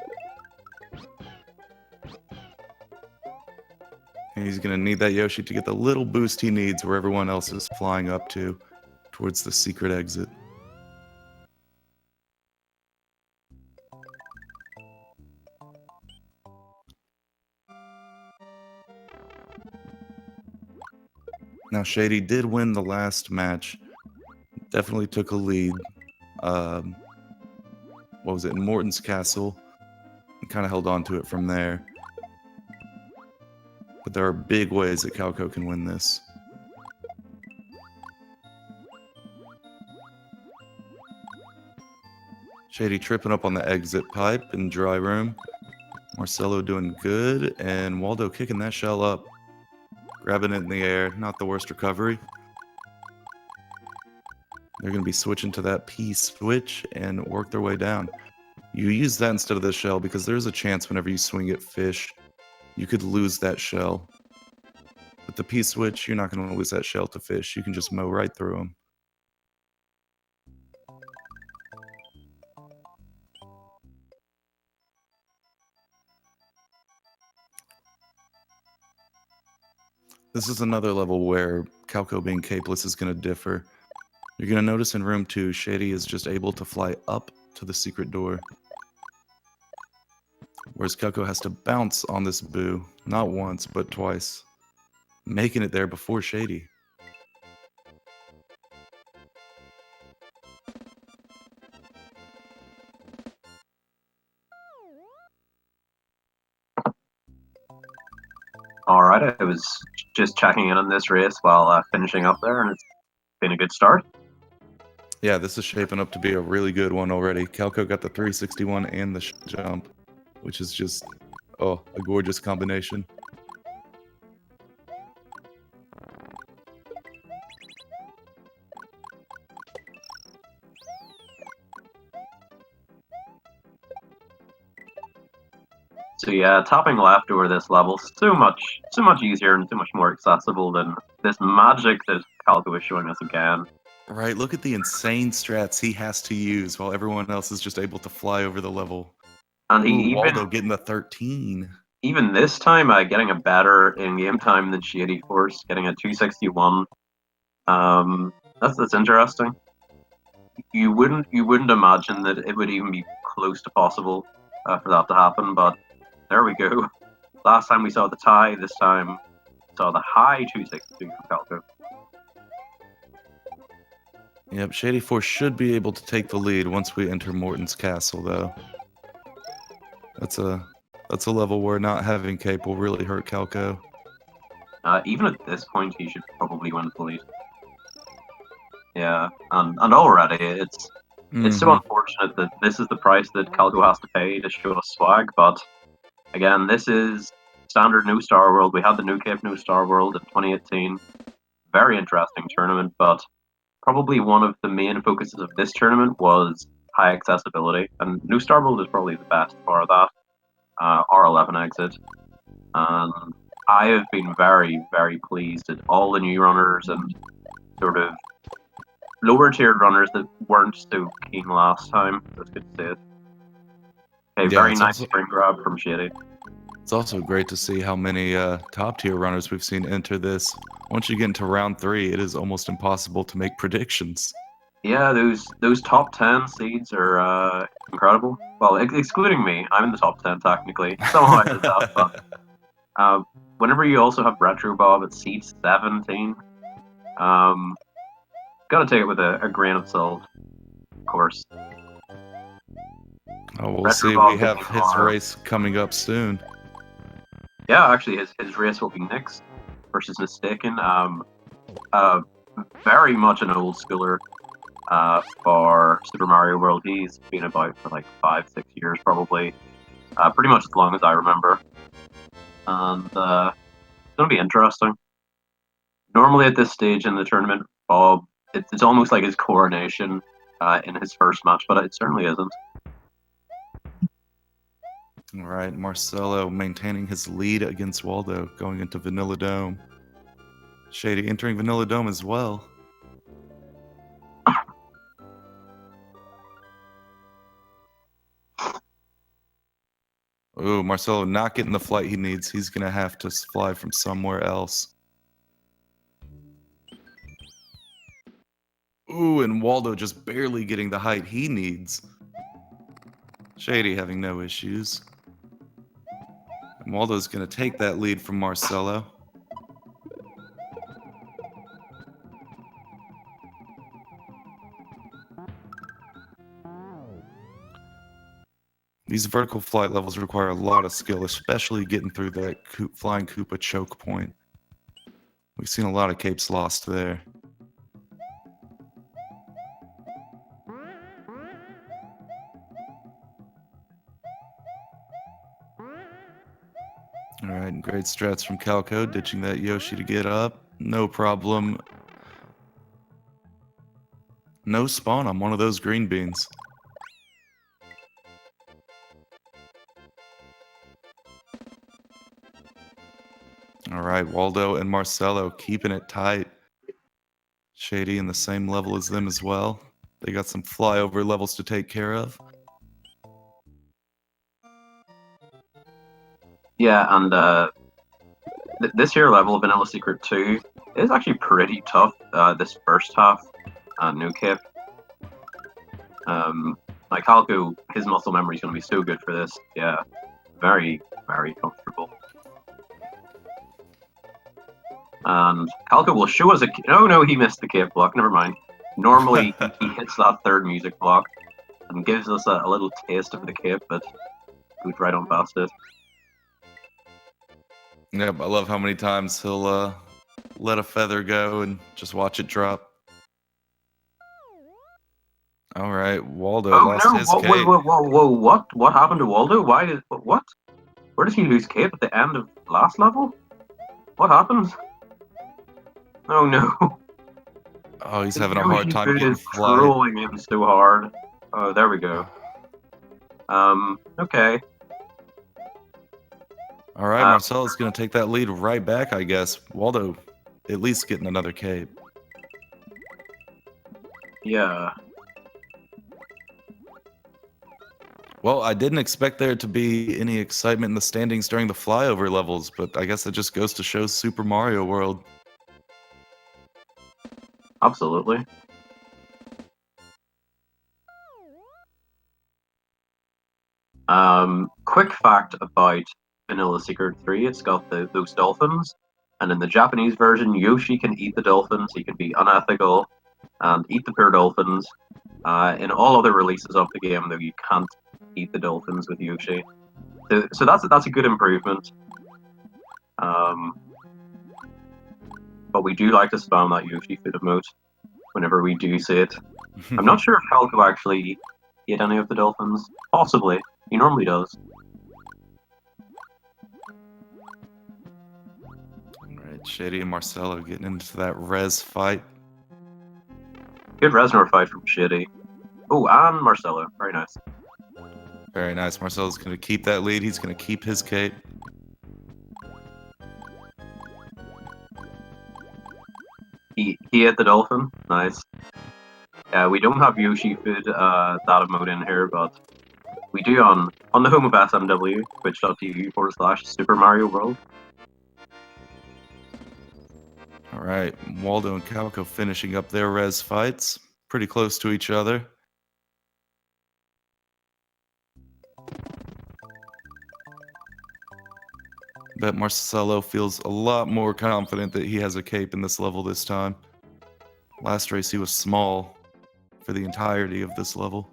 And he's going to need that Yoshi to get the little boost he needs where everyone else is flying up to, towards the secret exit. Now, Shady did win the last match. Definitely took a lead. What was it? In Morton's Castle. And kind of held on to it from there. But there are big ways that Calco can win this. Shady tripping up on the exit pipe in dry room. Marcelo doing good. And Waldo kicking that shell up. Grabbing it in the air. Not the worst recovery. They're going to be switching to that P switch and work their way down. You use that instead of the shell because there's a chance whenever you swing at fish, you could lose that shell. With the P switch, you're not going to lose that shell to fish. You can just mow right through them. This is another level where Calco being capeless is going to differ. You're going to notice in room 2, Shady is just able to fly up to the secret door. Whereas Calco has to bounce on this boo, not once, but twice. Making it there before Shady. Alright, I was just checking in on this race while finishing up there, and it's been a good start. Yeah, this is shaping up to be a really good one already. Calco got the 361 and the jump, which is just, oh, a gorgeous combination. So yeah, topping left over this level so much easier and so much more accessible than this magic that Calco is showing us again. Right, look at the insane strats he has to use while everyone else is just able to fly over the level. And he Ooh, Waldo getting the 13. Even this time, getting a better in-game time than shadyforce, getting a 261. That's interesting. You wouldn't imagine that it would even be close to possible for that to happen, but there we go. Last time we saw the tie, this time we saw the high 262 from Calco. Yep, shadyforce should be able to take the lead once we enter Morton's castle, though. That's a level where not having cape will really hurt Calco. Even at this point, he should probably win the lead. Yeah, and already it's so unfortunate that this is the price that Calco has to pay to show us swag, but again, this is standard New Star World. We had the New Cape New Star World in 2018. Very interesting tournament, but probably one of the main focuses of this tournament was high accessibility, and New Star World is probably the best for that. R11 exit, and I have been very, very pleased at all the new runners and sort of lower tiered runners that weren't so keen last time. That's good to see it. Okay, Yeah, very nice spring grab from Shady. It's also great to see how many top tier runners we've seen enter this. Once you get into round 3, it is almost impossible to make predictions. Yeah, those top 10 seeds are incredible. Well, excluding me, I'm in the top 10 technically. Somehow I did that, but whenever you also have Retro Bob at seed 17, gotta take it with a grain of salt, of course. Oh, we'll see. We have his race coming up soon. Yeah, actually, his race will be next versus Mistaken. Very much an old schooler for Super Mario World. He's been about for like 5-6 years probably, pretty much as long as I remember. And it's going to be interesting. Normally at this stage in the tournament, Bob, it's almost like his coronation in his first match, but it certainly isn't. All right, Marcelo maintaining his lead against Waldo, going into Vanilla Dome. Shady entering Vanilla Dome as well. Ooh, Marcelo not getting the flight he needs. He's going to have to fly from somewhere else. Ooh, and Waldo just barely getting the height he needs. Shady having no issues. And Waldo's going to take that lead from Marcelo. These vertical flight levels require a lot of skill, especially getting through that flying Koopa choke point. We've seen a lot of capes lost there. Alright, great strats from Calco, ditching that Yoshi to get up. No problem. No spawn on one of those green beans. Alright, Waldo and Marcelo keeping it tight. Shady in the same level as them as well. They got some flyover levels to take care of. Yeah, and this here level of Vanilla Secret 2 is actually pretty tough. This first half, New Cape. Like Calco, his muscle memory is going to be so good for this. Yeah, very, very comfortable. And Calco will show us a... Oh no, he missed the cape block, never mind. Normally, he hits that third music block and gives us a little taste of the cape, but goes right on past it. Yep, I love how many times he'll let a feather go and just watch it drop. All right, Waldo Oh lost no! his Whoa, cape. whoa, whoa, whoa! What? What happened to Waldo? Why did what? Where did he lose cape at the end of last level? What happened? Oh no! Oh, he's His having a hard Yoshi time food getting is flight. trolling him so hard. Oh, there we go. Okay. All right, Marcelo's going to take that lead right back, I guess. Waldo at least getting another cape. Yeah. Well, I didn't expect there to be any excitement in the standings during the flyover levels, but I guess it just goes to show Super Mario World. Absolutely. Quick fact about Vanilla Secret 3, it's got those dolphins, and in the Japanese version, Yoshi can eat the dolphins, he can be unethical and eat the poor dolphins. In all other releases of the game, though, you can't eat the dolphins with Yoshi. So that's a good improvement. But we do like to spam that Yoshi food emote whenever we do see it. I'm not sure if Calco actually ate any of the dolphins. Possibly. He normally does. Alright, Shady and Marcelo getting into that res fight. Good Reznor fight from Shitty. Oh, and Marcelo. Very nice. Very nice. Marcelo's going to keep that lead. He's going to keep his cape. He ate the dolphin. Nice. We don't have Yoshi food that emote in here, but we do on the home of SMW, twitch.tv/Super Mario World. Alright, Waldo and Calco finishing up their res fights. Pretty close to each other. Bet Marcelo feels a lot more confident that he has a cape in this level this time. Last race he was small for the entirety of this level.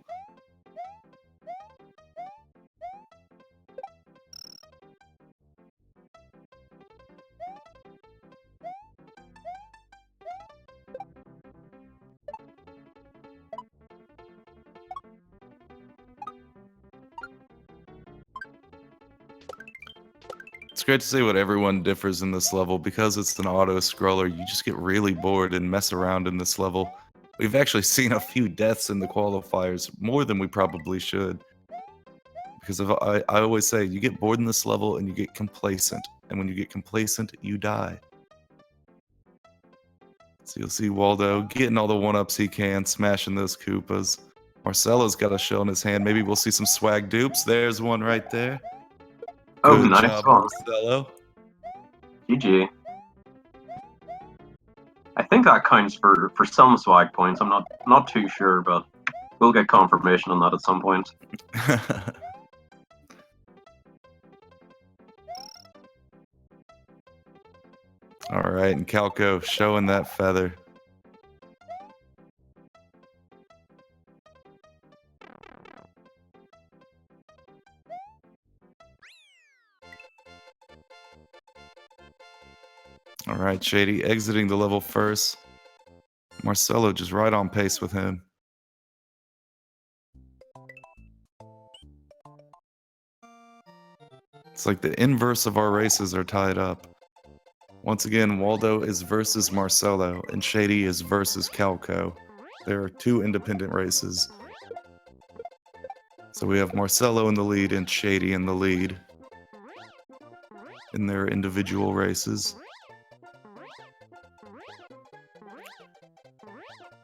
It's great to see what everyone differs in this level. Because it's an auto-scroller, you just get really bored and mess around in this level. We've actually seen a few deaths in the qualifiers, more than we probably should. Because I always say, you get bored in this level and you get complacent. And when you get complacent, you die. So you'll see Waldo getting all the one-ups he can, smashing those Koopas. Marcelo's got a shell in his hand. Maybe we'll see some swag dupes. There's one right there. Oh, Good nice job, one. Marcelo. GG. I think that counts for some swag points. I'm not too sure, but we'll get confirmation on that at some point. All right, and Calco showing that feather. All right, Shady exiting the level first. Marcelo just right on pace with him. It's like the inverse of our races are tied up. Once again, Waldo is versus Marcelo, and Shady is versus Calco. There are two independent races. So we have Marcelo in the lead and Shady in the lead in their individual races.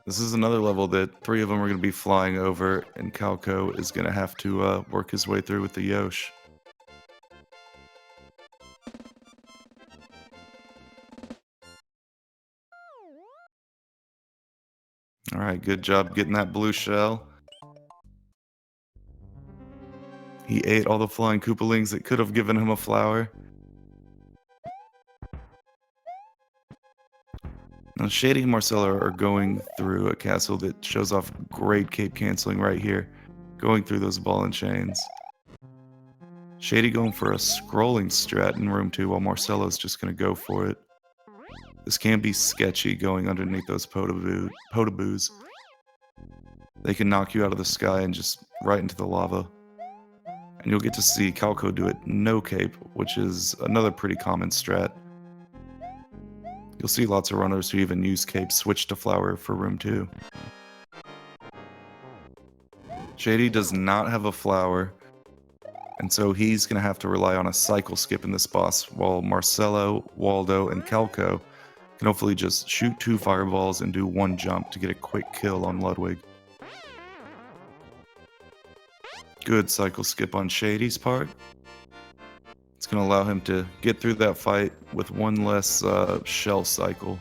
This is another level that three of them are going to be flying over, and Calco is going to have to work his way through with the Yosh. Alright, good job getting that blue shell. He ate all the flying Koopalings that could have given him a flower. Now, Shady and Marcelo are going through a castle that shows off great cape canceling right here. Going through those ball and chains. Shady going for a scrolling strat in room 2 while Marcelo's just going to go for it. This can be sketchy going underneath those potaboos. They can knock you out of the sky and just right into the lava. And you'll get to see Calco do it no cape, which is another pretty common strat. You'll see lots of runners who even use cape switch to flower for room 2. Shady does not have a flower, and so he's going to have to rely on a cycle skip in this boss, while Marcelo, Waldo, and Calco can hopefully just shoot 2 fireballs and do 1 jump to get a quick kill on Ludwig. Good cycle skip on Shady's part. It's going to allow him to get through that fight with 1 less shell cycle.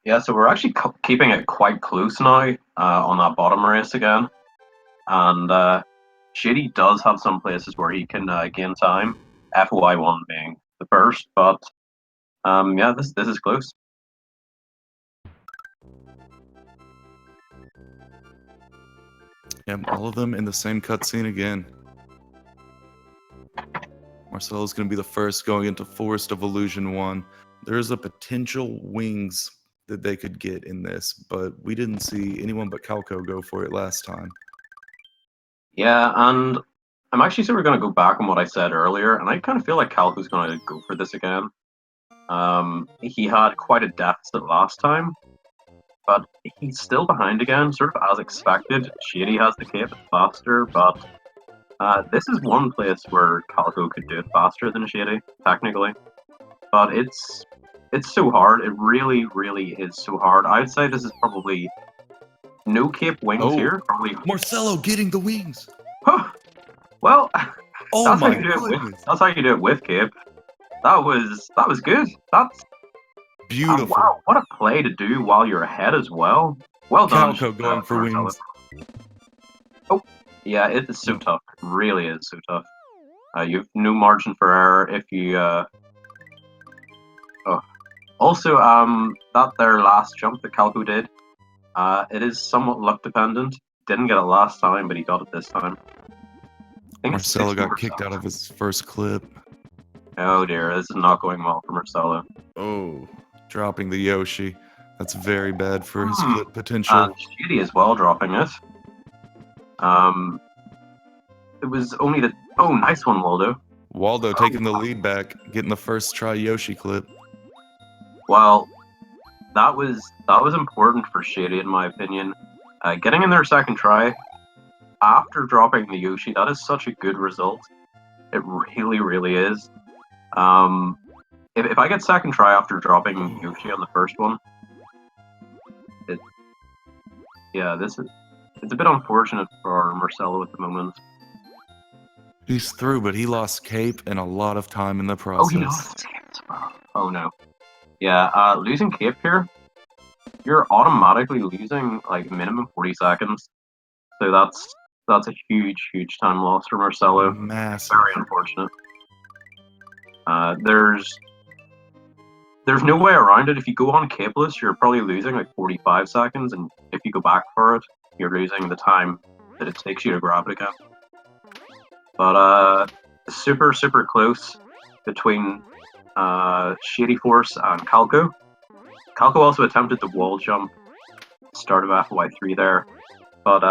Yeah, so we're actually keeping it quite close now on that bottom race again. And Shady does have some places where he can gain time, FY1 being the first, but yeah, this is close. Yeah, all of them in the same cutscene again. Marcelo's going to be the first going into Forest of Illusion 1. There's a potential wings that they could get in this, but we didn't see anyone but Calco go for it last time. Yeah, and I'm actually sort of going to go back on what I said earlier, and I kind of feel like Calco's going to go for this again. He had quite a deficit last time, but he's still behind again, sort of as expected. Shady has the cape faster, but this is one place where Calco could do it faster than Shady, technically. But it's so hard. It really, really is so hard. I'd say this is probably no cape wings here. Probably Marcelo getting the wings. Well, oh that's my how you do goodness. that's how you do it with cape. That was good. That's beautiful. Wow, what a play to do while you're ahead as well. Well done. Calco going for wings. Oh, yeah, it is so tough. It really is so tough. You have no margin for error if you. Oh, also, that their last jump that Calco did, it is somewhat luck dependent. Didn't get it last time, but he got it this time. Marcelo got kicked out of his first clip. Oh dear, this is not going well for Marcelo. Oh, dropping the Yoshi. That's very bad for his flip potential. And Shady as well dropping it. It was only the... Oh, nice one, Waldo. Waldo taking the lead back, getting the first try Yoshi clip. Well, that was important for Shady, in my opinion. Getting in their second try, after dropping the Yoshi, that is such a good result. It really, really is. If I get second try after dropping Yoshi on the first one, it's a bit unfortunate for Marcelo at the moment. He's through, but he lost cape and a lot of time in the process. Oh, he lost cape as well. Oh no. Yeah, losing cape here, you're automatically losing like minimum 40 seconds. So that's a huge, huge time loss for Marcelo. Massive. Very unfortunate. There's no way around it. If you go on capeless, you're probably losing like 45 seconds, and if you go back for it, you're losing the time that it takes you to grab it again. But super, super close between Shadyforce and Calco. Calco also attempted the wall jump start of FY3 there, but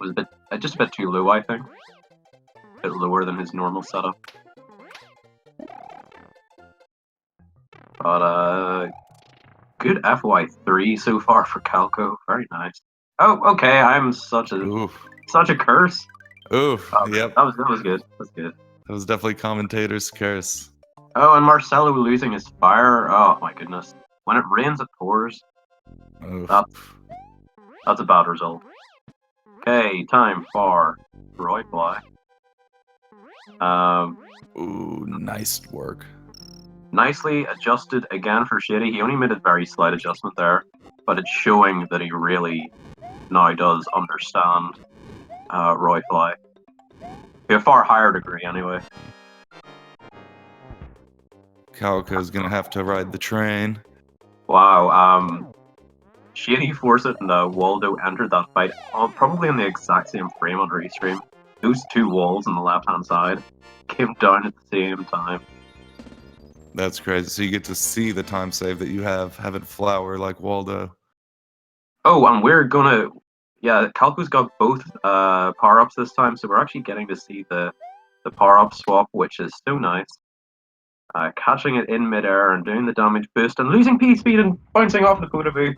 was just a bit too low, I think. A bit lower than his normal setup. But good FY3 so far for Calco. Very nice. Oh, okay. I'm such a curse. Oof. Yep. That was good. That's good. That was definitely commentator's curse. Oh, and Marcelo losing his fire. Oh my goodness. When it rains, it pours. Oof. That's a bad result. Okay, time for Roy Fly. Ooh, nice work. Nicely adjusted again for Shady. He only made a very slight adjustment there, but it's showing that he really now does understand Roy Fly. To a far higher degree, anyway. Calco's gonna have to ride the train. Wow, Shady Force and Waldo entered that fight probably in the exact same frame on Restream. those two walls on the left-hand side came down at the same time. That's crazy. So you get to see the time save that you having flower like Waldo. Oh, and we're gonna, yeah, Calco's got both power-ups this time, so we're actually getting to see the power-up swap, which is so nice. Catching it in midair and doing the damage boost and losing P speed and bouncing off the Kodabu.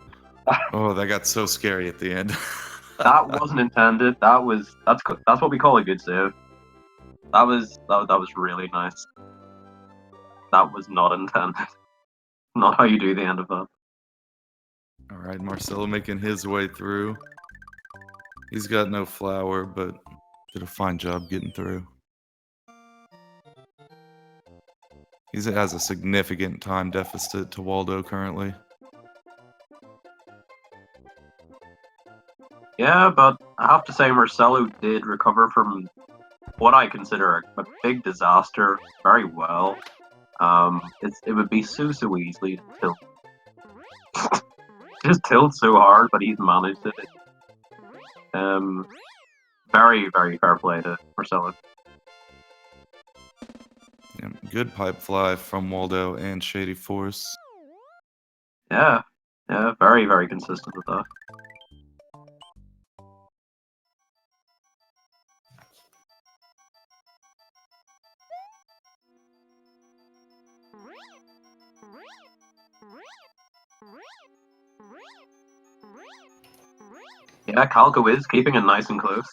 Oh, that got so scary at the end. That wasn't intended. That's what we call a good save. That was really nice. That was not intended. Not how you do the end of that. All right, Marcelo making his way through. He's got no flower, but did a fine job getting through. He has a significant time deficit to Waldo currently. Yeah, but I have to say Marcelo did recover from what I consider a big disaster very well. It would be so easily to tilt. Just tilt so hard, but he's managed it. Very fair play to Marcelo. Yeah, good pipe fly from Waldo and shadyforce. Yeah, very consistent with that. Yeah, Calco is keeping it nice and close.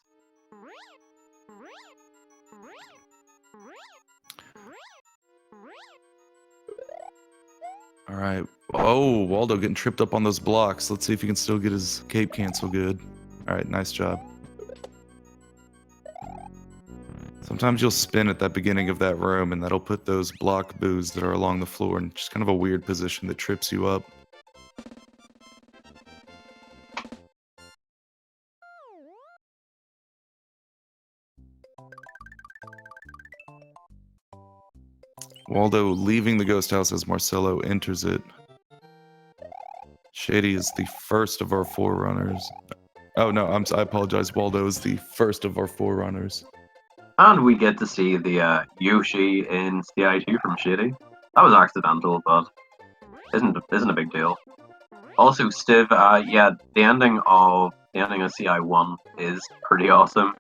All right. Oh, Waldo getting tripped up on those blocks. Let's see if he can still get his cape cancel good. All right, nice job. Sometimes you'll spin at that beginning of that room, and that'll put those block boos that are along the floor in just kind of a weird position that trips you up. Waldo leaving the ghost house as Marcelo enters it. Shady is the first of our forerunners. Oh no, I apologize. Waldo is the first of our forerunners. And we get to see the Yoshi in CI2 from Shady. That was accidental, but isn't a big deal. Also, Stiv, yeah, the ending of CI1 is pretty awesome.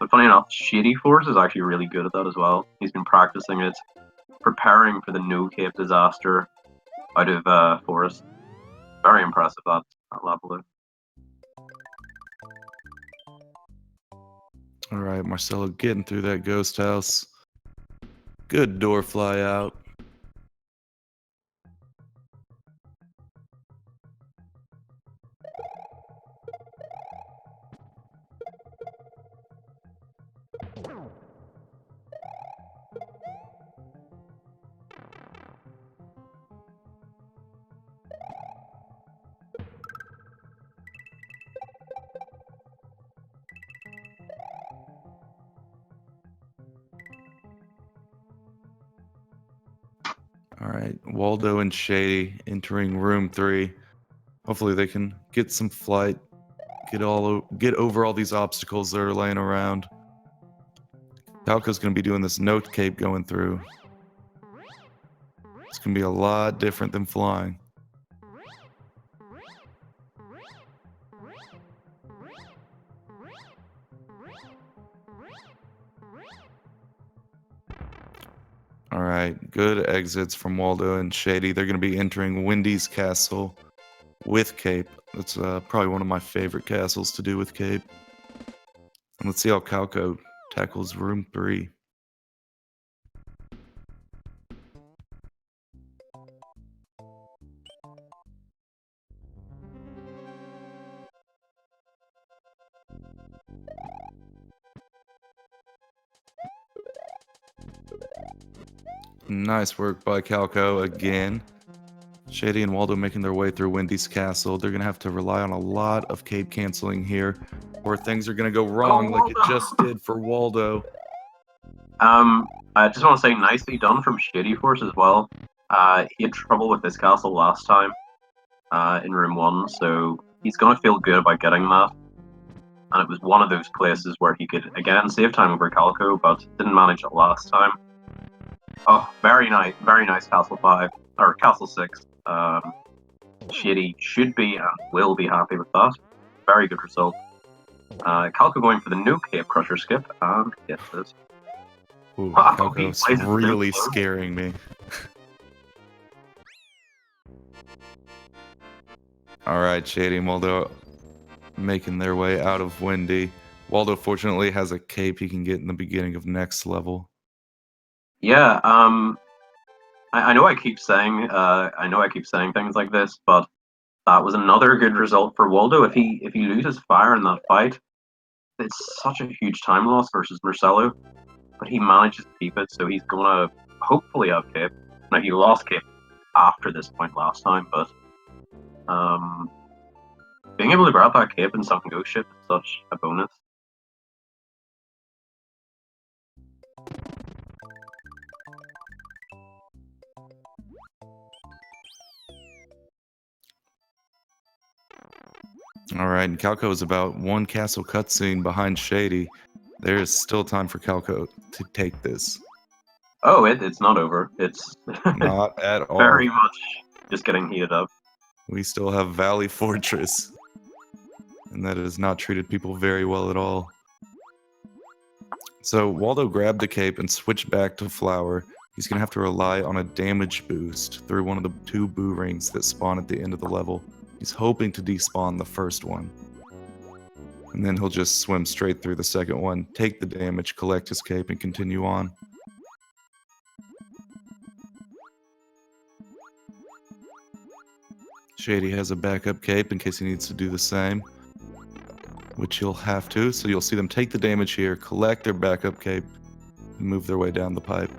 But funny enough, shadyforce is actually really good at that as well. He's been practicing it, preparing for the no cape disaster out of Forest. Very impressive that level. All right, Marcelo getting through that ghost house. Good door fly out. All right, Waldo and Shady entering room 3. Hopefully they can get some flight, get over all these obstacles that are laying around. Calco's gonna be doing this note cape going through. It's gonna be a lot different than flying. All right, good exits from Waldo and Shady. They're going to be entering Wendy's castle with cape. That's probably one of my favorite castles to do with cape. And let's see how Calco tackles room 3. Nice work by Calco again. Shady and Waldo making their way through Wendy's castle. They're going to have to rely on a lot of cape canceling here, or things are going to go wrong like it just did for Waldo. I just want to say nicely done from shadyforce as well. He had trouble with this castle last time in room 1, so he's going to feel good about getting that. and it was one of those places where he could again save time over Calco, but didn't manage it last time. Oh, very nice Castle 5 or Castle 6. Shady should be and will be happy with that. Very good result. Calco going for the no Cape Crusher skip and gets it. Ooh, Wow, Calco's he plays it really so close. scaring me. Alright, Shady and Waldo making their way out of Windy. Waldo fortunately has a cape he can get in the beginning of next level. Yeah, I know I keep saying things like this, but that was another good result for Waldo. If he loses fire in that fight, it's such a huge time loss versus Marcelo. But he manages to keep it, so he's gonna hopefully have cape. Now he lost cape after this point last time, but being able to grab that cape in second go ship is such a bonus. Alright, and Calco is about one castle cutscene behind Shady. There is still time for Calco to take this. Oh, it's not over. It's Not at all. very much just getting heated up. We still have Valley Fortress. And that has not treated people very well at all. So Waldo grabbed the cape and switched back to Flower. He's going to have to rely on a damage boost through one of the 2 boo rings that spawn at the end of the level. He's hoping to despawn the first one. And then he'll just swim straight through the second one, take the damage, collect his cape, and continue on. Shady has a backup cape in case he needs to do the same, which he'll have to. So you'll see them take the damage here, collect their backup cape, and move their way down the pipe.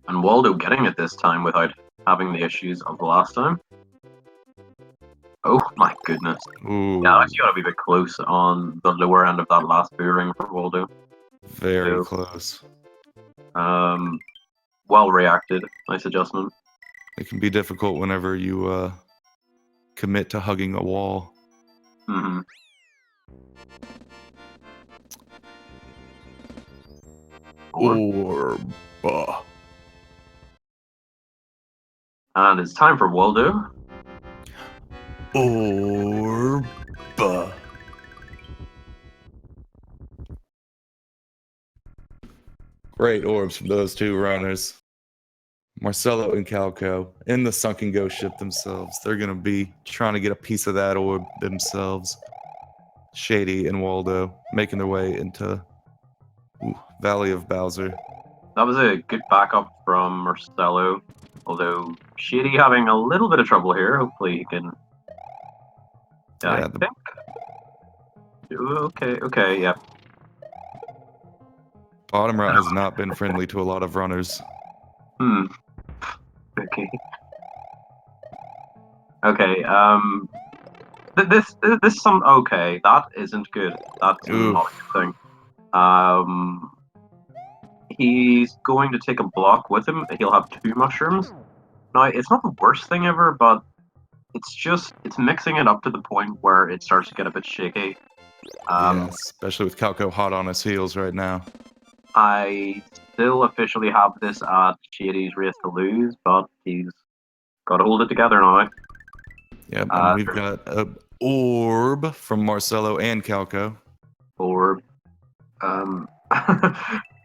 And Waldo getting it this time without having the issues of the last time. Oh my goodness. Ooh, Yeah, that's gotta be a bit close on the lower end of that last boo ring for Waldo. very close. Well reacted. Nice adjustment. It can be difficult whenever you commit to hugging a wall. Mm-hmm. Orb. And it's time for Waldo. Orb. Great orbs from those 2 runners. Marcelo and Calco in the sunken ghost ship themselves. They're going to be trying to get a piece of that orb themselves. Shady and Waldo making their way into Valley of Bowser. That was a good backup from Marcelo. Although Shady having a little bit of trouble here. Hopefully he can. Yeah, I think. Okay, yeah. Bottom route has not been friendly to a lot of runners. Okay. Okay, this some okay, that isn't good. That's not a good thing. He's going to take a block with him. He'll have 2 mushrooms. Now, it's not the worst thing ever, but it's mixing it up to the point where it starts to get a bit shaky. Yeah, especially with Calco hot on his heels right now. I still officially have this at Shady's race to lose, but he's got to hold it together now. Yep, and we've got a orb from Marcelo and Calco. Orb.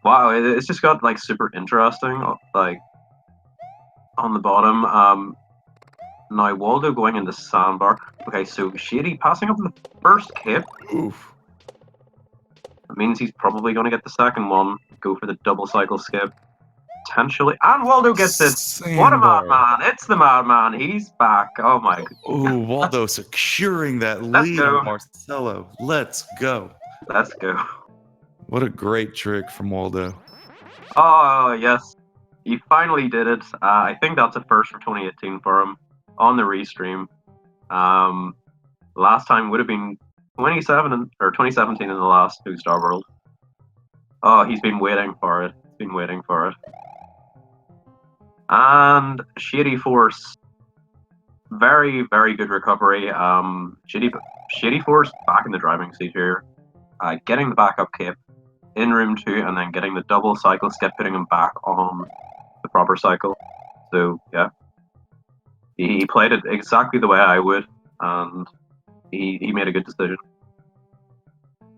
Wow, it's just got like super interesting, like on the bottom. Now Waldo going into sandbar. Okay, so Shady passing up the first cape. Oof. That means he's probably going to get the second one. Go for the double cycle skip. Potentially. And Waldo gets it. What a madman. It's the madman. He's back. Oh my god. Ooh, Waldo securing that lead on Marcelo. Let's go. Let's go. What a great trick from Waldo. Oh, yes. He finally did it. I think that's a first for 2018 for him on the restream. Last time would have been 2017 in the last 2-star world. Oh, he's been waiting for it. He's been waiting for it. And Shadyforce, very, very good recovery. Shadyforce back in the driving seat here, getting the backup cape in room 2, and then getting the double cycle skip, putting him back on the proper cycle. So yeah, he played it exactly the way I would, and he made a good decision.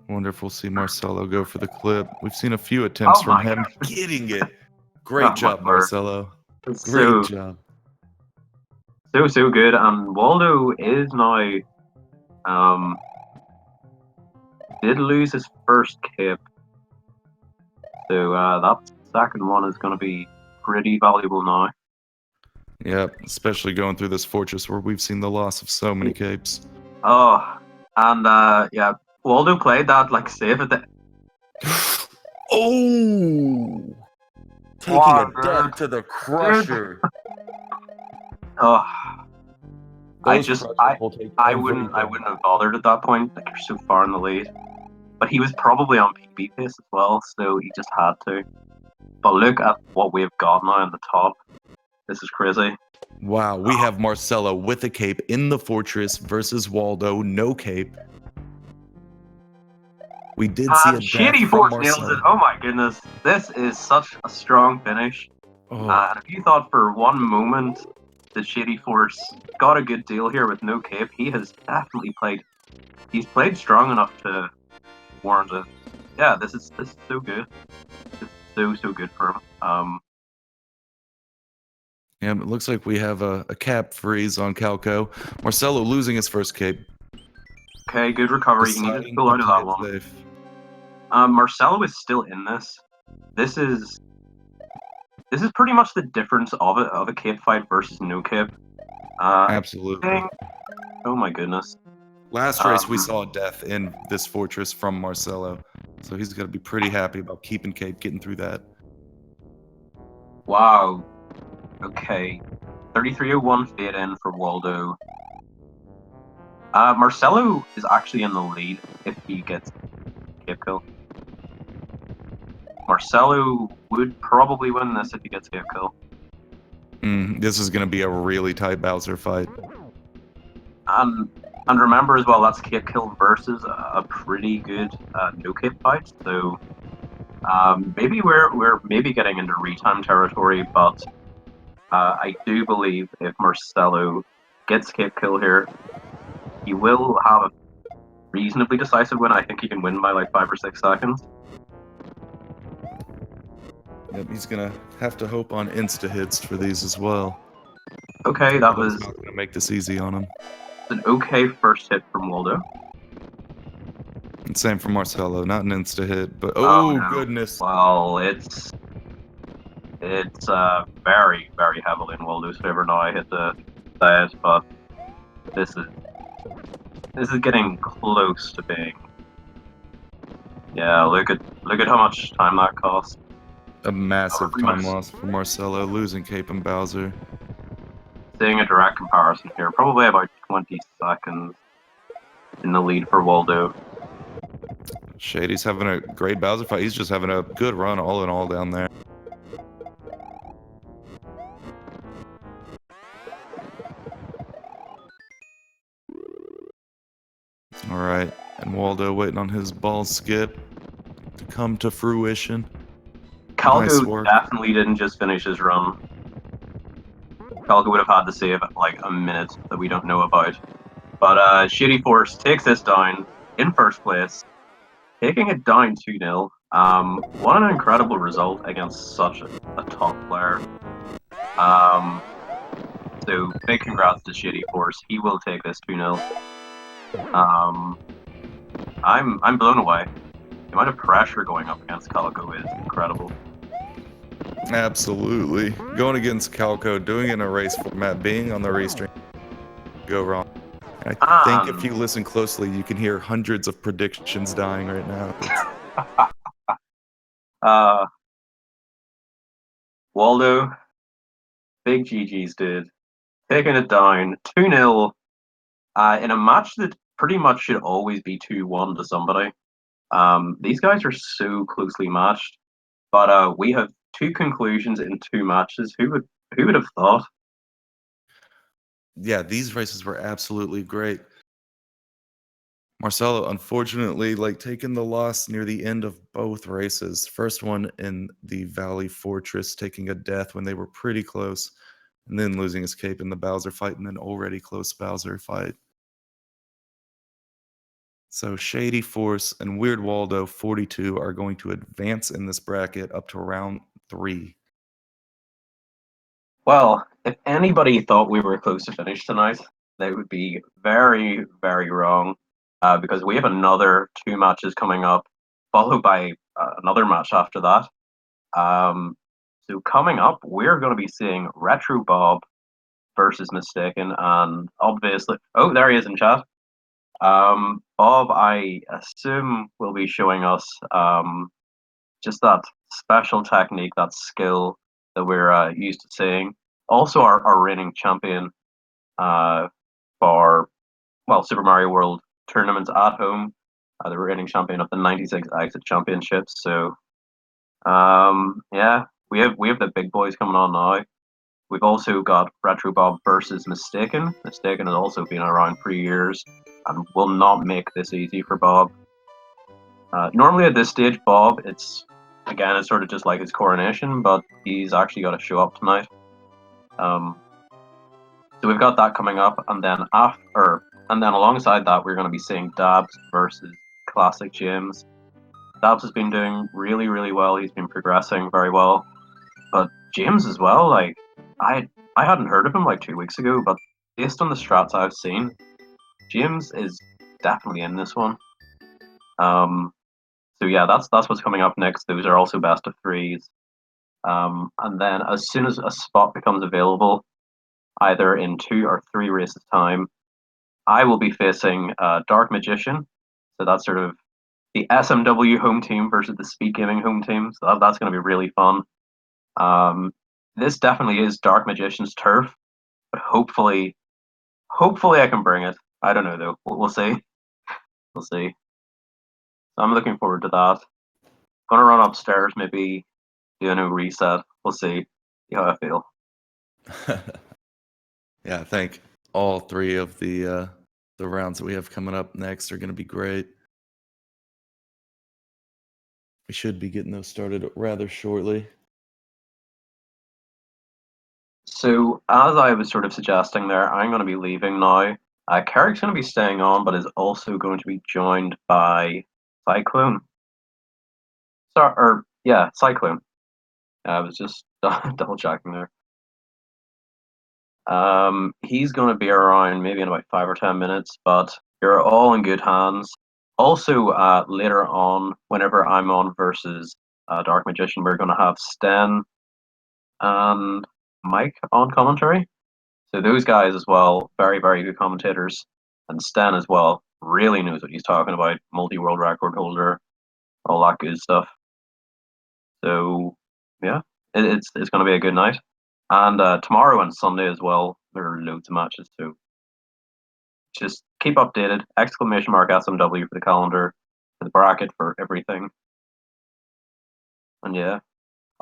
Wonderful to see Marcelo go for the clip. We've seen a few attempts from him getting it. Great job, Marcelo. Great job. So good. And Waldo is now did lose his first cape. So that second one is going to be pretty valuable now. Yep, especially going through this fortress where we've seen the loss of so many capes. Oh, and yeah, Waldo played that like save at the. Oh, taking a death to the crusher. Oh, I wouldn't have bothered at that point. Like, you're so far in the lead. But he was probably on PB pace as well, so he just had to. But look at what we've got now on the top. This is crazy. Wow, we have Marcelo with a cape in the fortress versus Waldo, no cape. We did see a death from Marcelo. Nails it. Oh my goodness, this is such a strong finish. And if you thought for one moment that Shadyforce got a good deal here with no cape, he has definitely played. He's played strong enough to warrant it. Yeah, this is so good. It's so good for him. Yeah, it looks like we have a cap freeze on Calco. Marcelo losing his first cape. Okay, good recovery. He needs to pull out of that one. Safe. Marcelo is still in this. This is pretty much the difference of a cape fight versus no cape. Absolutely. Oh my goodness. Last race we saw a death in this fortress from Marcelo, so he's gonna be pretty happy about keeping cape, getting through that. Wow. Okay. 3301 fade in for Waldo. Marcelo is actually in the lead if he gets cape kill. Marcelo would probably win this if he gets cape kill. This is going to be a really tight Bowser fight. And remember as well, that's cape kill versus a pretty good no cape fight. So maybe we're maybe getting into retime territory, but I do believe if Marcelo gets cape kill here, he will have a reasonably decisive win. I think he can win by like 5 or 6 seconds. Yep, he's gonna have to hope on insta hits for these as well. Okay, that was not gonna make this easy on him. An okay first hit from Waldo. And same for Marcelo, not an insta hit, but no. Goodness. Well, it's very, very heavily in Waldo's favor now. I hit the say it, but this is getting close to being. Yeah, look at how much time that cost. A massive time loss for Marcelo, losing cape and Bowser. Seeing a direct comparison here, probably about 20 seconds in the lead for Waldo. Shady's having a great Bowser fight. He's just having a good run all in all down there. All right, and Waldo waiting on his ball skip to come to fruition. Calco definitely didn't just finish his run. Calco would have had to save like a minute that we don't know about. But Shadyforce takes this down in first place, taking it down 2-0. What an incredible result against such a top player. So big congrats to Shadyforce. He will take this 2-0. I'm blown away. The amount of pressure going up against Calco is incredible. Absolutely. Going against Calco, doing it in a race format, being on the restream, go wrong. I think if you listen closely, you can hear hundreds of predictions dying right now. Waldo, big GG's, dude. Taking it down 2-0 in a match that pretty much should always be 2-1 to somebody. These guys are so closely matched, but we have 2 conclusions in 2 matches. Who would have thought? Yeah, these races were absolutely great. Marcelo, unfortunately, taking the loss near the end of both races. First one in the Valley Fortress, taking a death when they were pretty close, and then losing his cape in the Bowser fight and an already close Bowser fight. So shadyforce and WeirdWaldo42 are going to advance in this bracket up to round 3. Well, if anybody thought we were close to finish tonight, they would be very, very wrong. Because we have another 2 matches coming up, followed by another match after that. So coming up, we're going to be seeing Retro Bob versus Mistaken, and obviously, oh, there he is in chat. Bob, I assume, will be showing us just that special technique, that skill that we're used to seeing. Also, our reigning champion for, well, Super Mario World tournaments at home, the reigning champion of the '96 Exit Championships. So, yeah, we have the big boys coming on now. We've also got Retro Bob versus Mistaken. Mistaken has also been around for years and will not make this easy for Bob. Normally at this stage, Bob, it's sort of just like his coronation, but he's actually got to show up tonight. So we've got that coming up, and then alongside that, we're going to be seeing Dabs versus Classic James. Dabs has been doing really, really well. He's been progressing very well, but James as well. I hadn't heard of him 2 weeks ago, but based on the strats I've seen, James is definitely in this one. So yeah, that's what's coming up next. Those are also best of 3s. And then as soon as a spot becomes available, either in 2 or 3 races time, I will be facing Dark Magician. So that's sort of the SMW home team versus the Speed Gaming home team. So that's going to be really fun. This definitely is Dark Magician's turf, but hopefully I can bring it. I don't know though. We'll see. We'll see. So I'm looking forward to that. Gonna run upstairs, maybe do a new reset. We'll see how I feel. Yeah, I think all 3 of the rounds that we have coming up next are going to be great. We should be getting those started rather shortly. So, as I was sort of suggesting there, I'm going to be leaving now. Carrick's going to be staying on, but is also going to be joined by Cyclone. Cyclone. I was just double checking there. He's going to be around maybe in about 5 or 10 minutes, but you're all in good hands. Also, later on, whenever I'm on versus Dark Magician, we're going to have Sten and Mike on commentary. So those guys as well, very, very good commentators. And Sten as well, really knows what he's talking about. Multi-world record holder, all that good stuff. So yeah, it's going to be a good night. And tomorrow and Sunday as well, there are loads of matches too. Just keep updated. !SMW for the calendar, for the bracket, for everything. And yeah.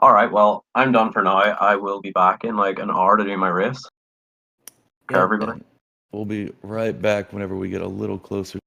Alright, well, I'm done for now. I will be back in an hour to do my race. Okay, everybody. We'll be right back whenever we get a little closer